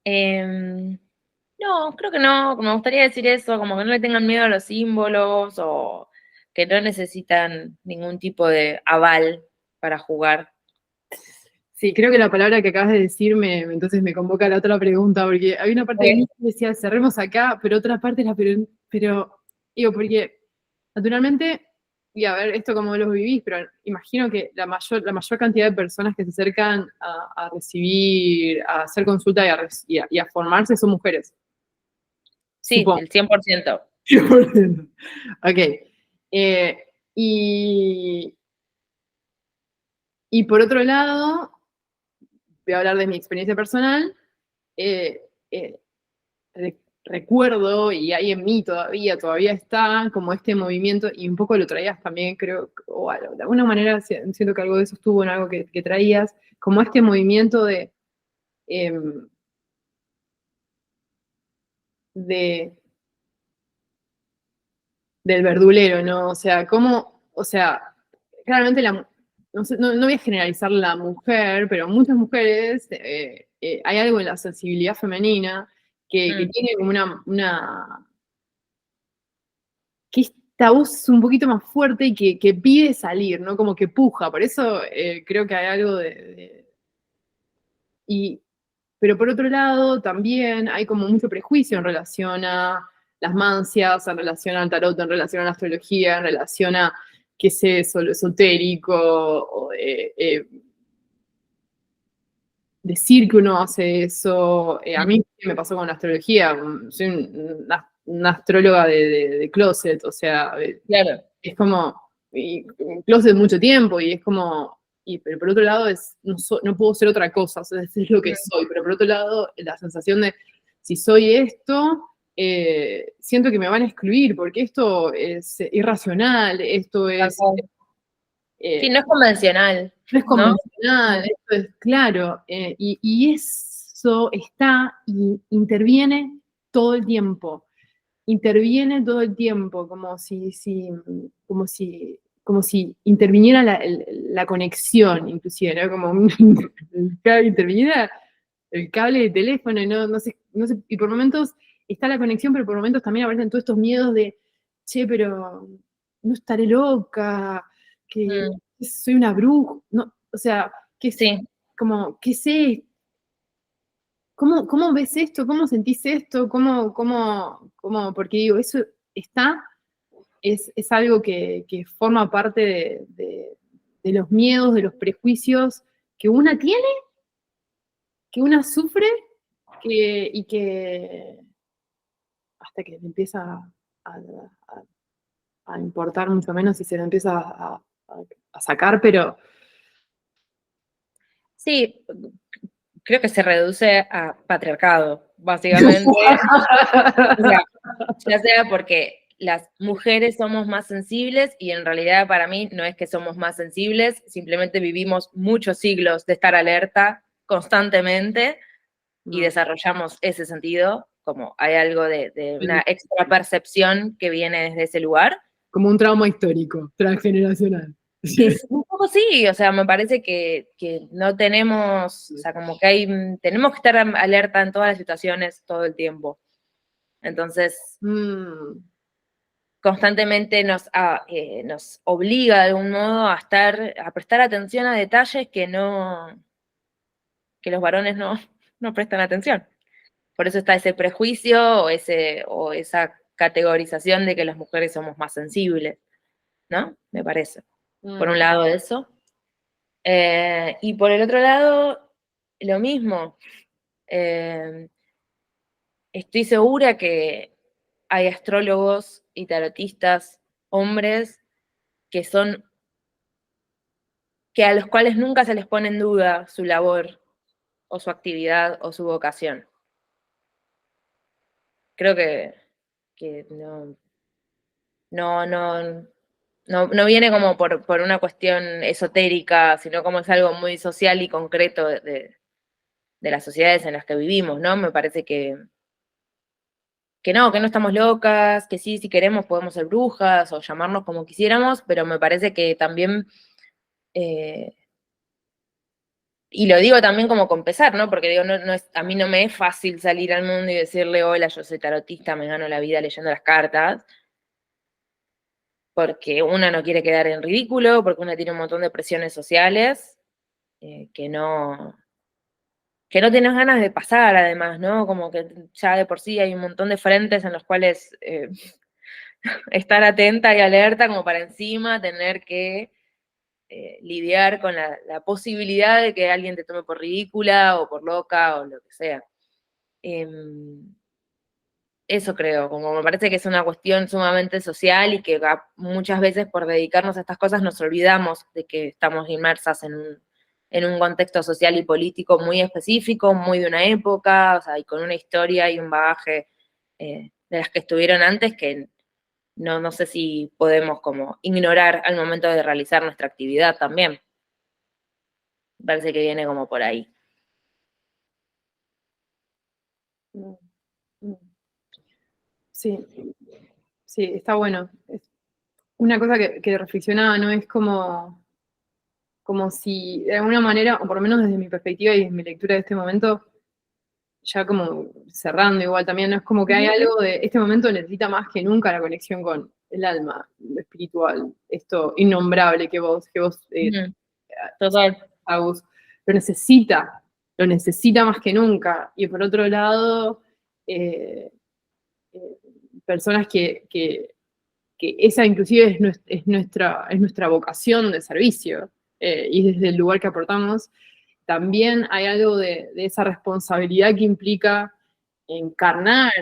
Em, no, creo que no. Me gustaría decir eso, como que no le tengan miedo a los símbolos o que no necesitan ningún tipo de aval para jugar. Sí, creo que la palabra que acabas de decirme entonces me convoca a la otra pregunta, porque había una parte de mí que decía, cerremos acá, pero otra parte era, pero digo, porque naturalmente, y a ver esto como lo vivís, pero imagino que la mayor cantidad de personas que se acercan a recibir, a hacer consulta y a formarse son mujeres, Sí, supongo. el 100%. 100%. Ok. Eh, y, y por otro lado, voy a hablar de mi experiencia personal. eh, eh, Recuerdo, y hay en mí todavía está como este movimiento, y un poco lo traías también, creo, o de alguna manera siento que algo de eso estuvo en algo que traías, como este movimiento em, de, del verdulero, ¿no? O sea, claramente no voy a generalizar la mujer, pero muchas mujeres, hay algo en la sensibilidad femenina que Mm, tiene como que esta voz es un poquito más fuerte y que pide salir, ¿no? Como que puja. Por eso creo que hay algo y, pero por otro lado, también hay como mucho prejuicio en relación a las mancias, en relación al tarot, en relación a la astrología, en relación a qué es eso, lo esotérico, o, decir que uno hace eso. A mí me pasó con la astrología, soy una astróloga de closet, o sea, claro. es como, y closet mucho tiempo, y es como, pero por otro lado no puedo ser otra cosa, o sea, es lo que Mm, soy, pero por otro lado, la sensación de, si soy esto, siento que me van a excluir, porque esto es irracional, esto tal es, cual. Sí, eh, no es convencional, no es ¿no? convencional, esto es claro, y eso está y interviene todo el tiempo. interviene todo el tiempo, como si interviniera la conexión, inclusive, ¿no? Como interviniera el cable de teléfono, y no sé, y por momentos está la conexión, pero por momentos también aparecen todos estos miedos de, che, pero no estaré loca, que Mm, soy una bruja, no, o sea, sí, como, ¿qué sé? ¿Cómo ves esto? ¿Cómo sentís esto? Porque digo, eso está, es algo que forma parte de los miedos, de los prejuicios que una tiene, que una sufre, y que hasta que le empieza a- a importar mucho menos y se le empieza a sacar, pero sí, creo que se reduce a patriarcado, básicamente. O sea, ya sea porque las mujeres somos más sensibles y en realidad para mí no es que somos más sensibles, simplemente vivimos muchos siglos de estar alerta constantemente y desarrollamos ese sentido, como hay algo de una extra percepción que viene desde ese lugar. como un trauma histórico, transgeneracional. Y un poco sí, o sea, me parece que no tenemos, o sea, como que tenemos que estar alerta en todas las situaciones todo el tiempo. Entonces, Mm, constantemente nos obliga de algún modo a prestar atención a detalles que los varones no prestan atención. Por eso está ese prejuicio o esa categorización de que las mujeres somos más sensibles, ¿no? Me parece. Por un lado eso. Y por el otro lado, lo mismo. Eh, Estoy segura que hay astrólogos y tarotistas, hombres, que son, que a los cuales nunca se les pone en duda su labor, o su actividad, o su vocación. Creo que no, no, no viene como por una cuestión esotérica, sino como es algo muy social y concreto de las sociedades en las que vivimos, ¿no? Me parece que no estamos locas, que sí, si queremos podemos ser brujas o llamarnos como quisiéramos, pero me parece que también, eh, y lo digo también como con pesar, ¿no? Porque digo, a mí no me es fácil salir al mundo y decirle, hola, yo soy tarotista, me gano la vida leyendo las cartas, porque una no quiere quedar en ridículo, porque una tiene un montón de presiones sociales, que no tienes ganas de pasar, además, ¿no? Como que ya de por sí hay un montón de frentes en los cuales estar atenta y alerta como para encima tener que lidiar con la posibilidad de que alguien te tome por ridícula o por loca o lo que sea. Eso creo, como me parece que es una cuestión sumamente social y que muchas veces por dedicarnos a estas cosas nos olvidamos de que estamos inmersas en un contexto social y político muy específico, muy de una época, o sea, y con una historia y un bagaje de las que estuvieron antes que no sé si podemos como ignorar al momento de realizar nuestra actividad también. Me parece que viene como por ahí. mm, mm. Sí, sí, está bueno. Una cosa que reflexionaba, ¿no? Es como si de alguna manera, o por lo menos desde mi perspectiva y desde mi lectura de este momento, ya como cerrando igual también, ¿no? Es como que hay algo de, este momento necesita más que nunca la conexión con el alma, lo espiritual, esto innombrable que vos Ujú, total. Agus, lo lo necesita más que nunca. Y por otro lado, eh, eh, personas que esa inclusive es nuestra vocación de servicio, y desde el lugar que aportamos, también hay algo de esa responsabilidad que implica encarnar,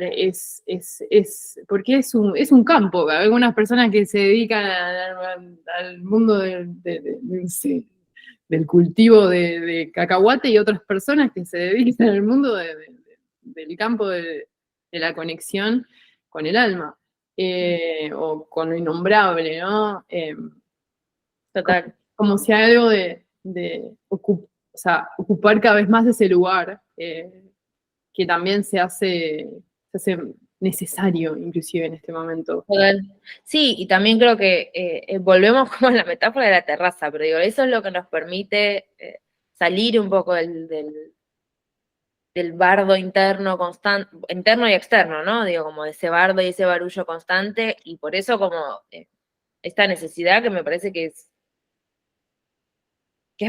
porque es un campo. Hay algunas personas que se dedican al mundo no sé, del cultivo de cacahuate y otras personas que se dedican al mundo del campo de la conexión con el alma, o con lo innombrable, ¿no? Total. Como si hay algo o sea, ocupar cada vez más ese lugar, que también se hace necesario, inclusive en este momento. Total. Sí, y también creo que volvemos como a la metáfora de la terraza, pero digo, eso es lo que nos permite salir un poco del bardo interno constante, interno y externo, ¿no? Digo, como de ese bardo y ese barullo constante, y por eso como esta necesidad que me parece que es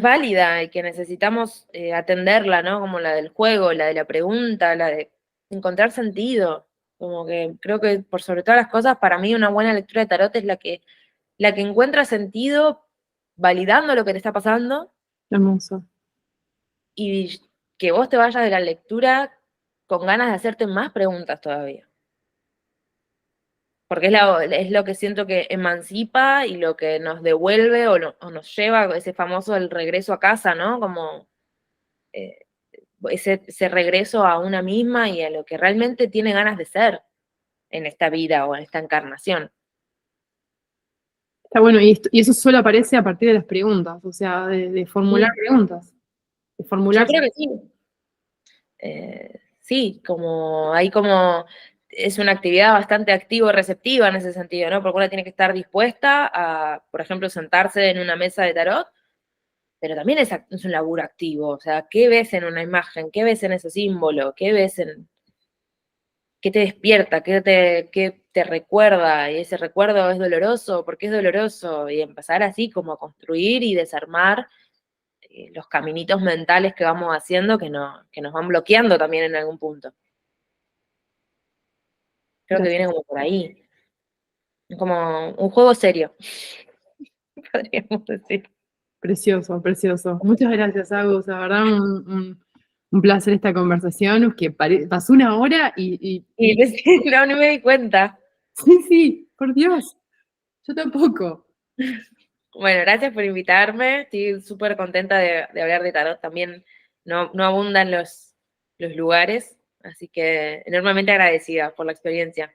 válida y que necesitamos atenderla, ¿no? Como la del juego, la de la pregunta, la de encontrar sentido. Como que creo que por sobre todas las cosas, para mí una buena lectura de tarot es la que encuentra sentido validando lo que te está pasando Hermoso. y que vos te vayas de la lectura con ganas de hacerte más preguntas todavía. Porque es lo que siento que emancipa y lo que nos devuelve o nos lleva a ese famoso el regreso a casa, ¿no? Como eh, ese regreso a una misma y a lo que realmente tiene ganas de ser en esta vida o en esta encarnación. Está bueno, y eso solo aparece a partir de las preguntas, o sea, de formular Sí, preguntas, de yo formularse. creo que sí. Sí, como hay como, es una actividad bastante activo-receptiva en ese sentido, ¿no? Porque uno tiene que estar dispuesta a, por ejemplo, sentarse en una mesa de tarot, pero también es un laburo activo, o sea, ¿qué ves en una imagen? ¿Qué ves en ese símbolo? ¿Qué ves en, qué te despierta? Qué te recuerda? Y ese recuerdo es doloroso, ¿por qué es doloroso? Y empezar así como a construir y desarmar los caminitos mentales que vamos haciendo que nos van bloqueando también en algún punto. Creo que viene Gracias. como por ahí. Es como un juego serio, podríamos decir. Precioso, precioso. Muchas gracias, Agus. La verdad, un placer esta conversación, que pasó una hora Y no, no me di cuenta. sí, sí, por Dios, yo tampoco. Bueno, gracias por invitarme. Estoy súper contenta de hablar de tarot. También no abundan los lugares, así que enormemente agradecida por la experiencia.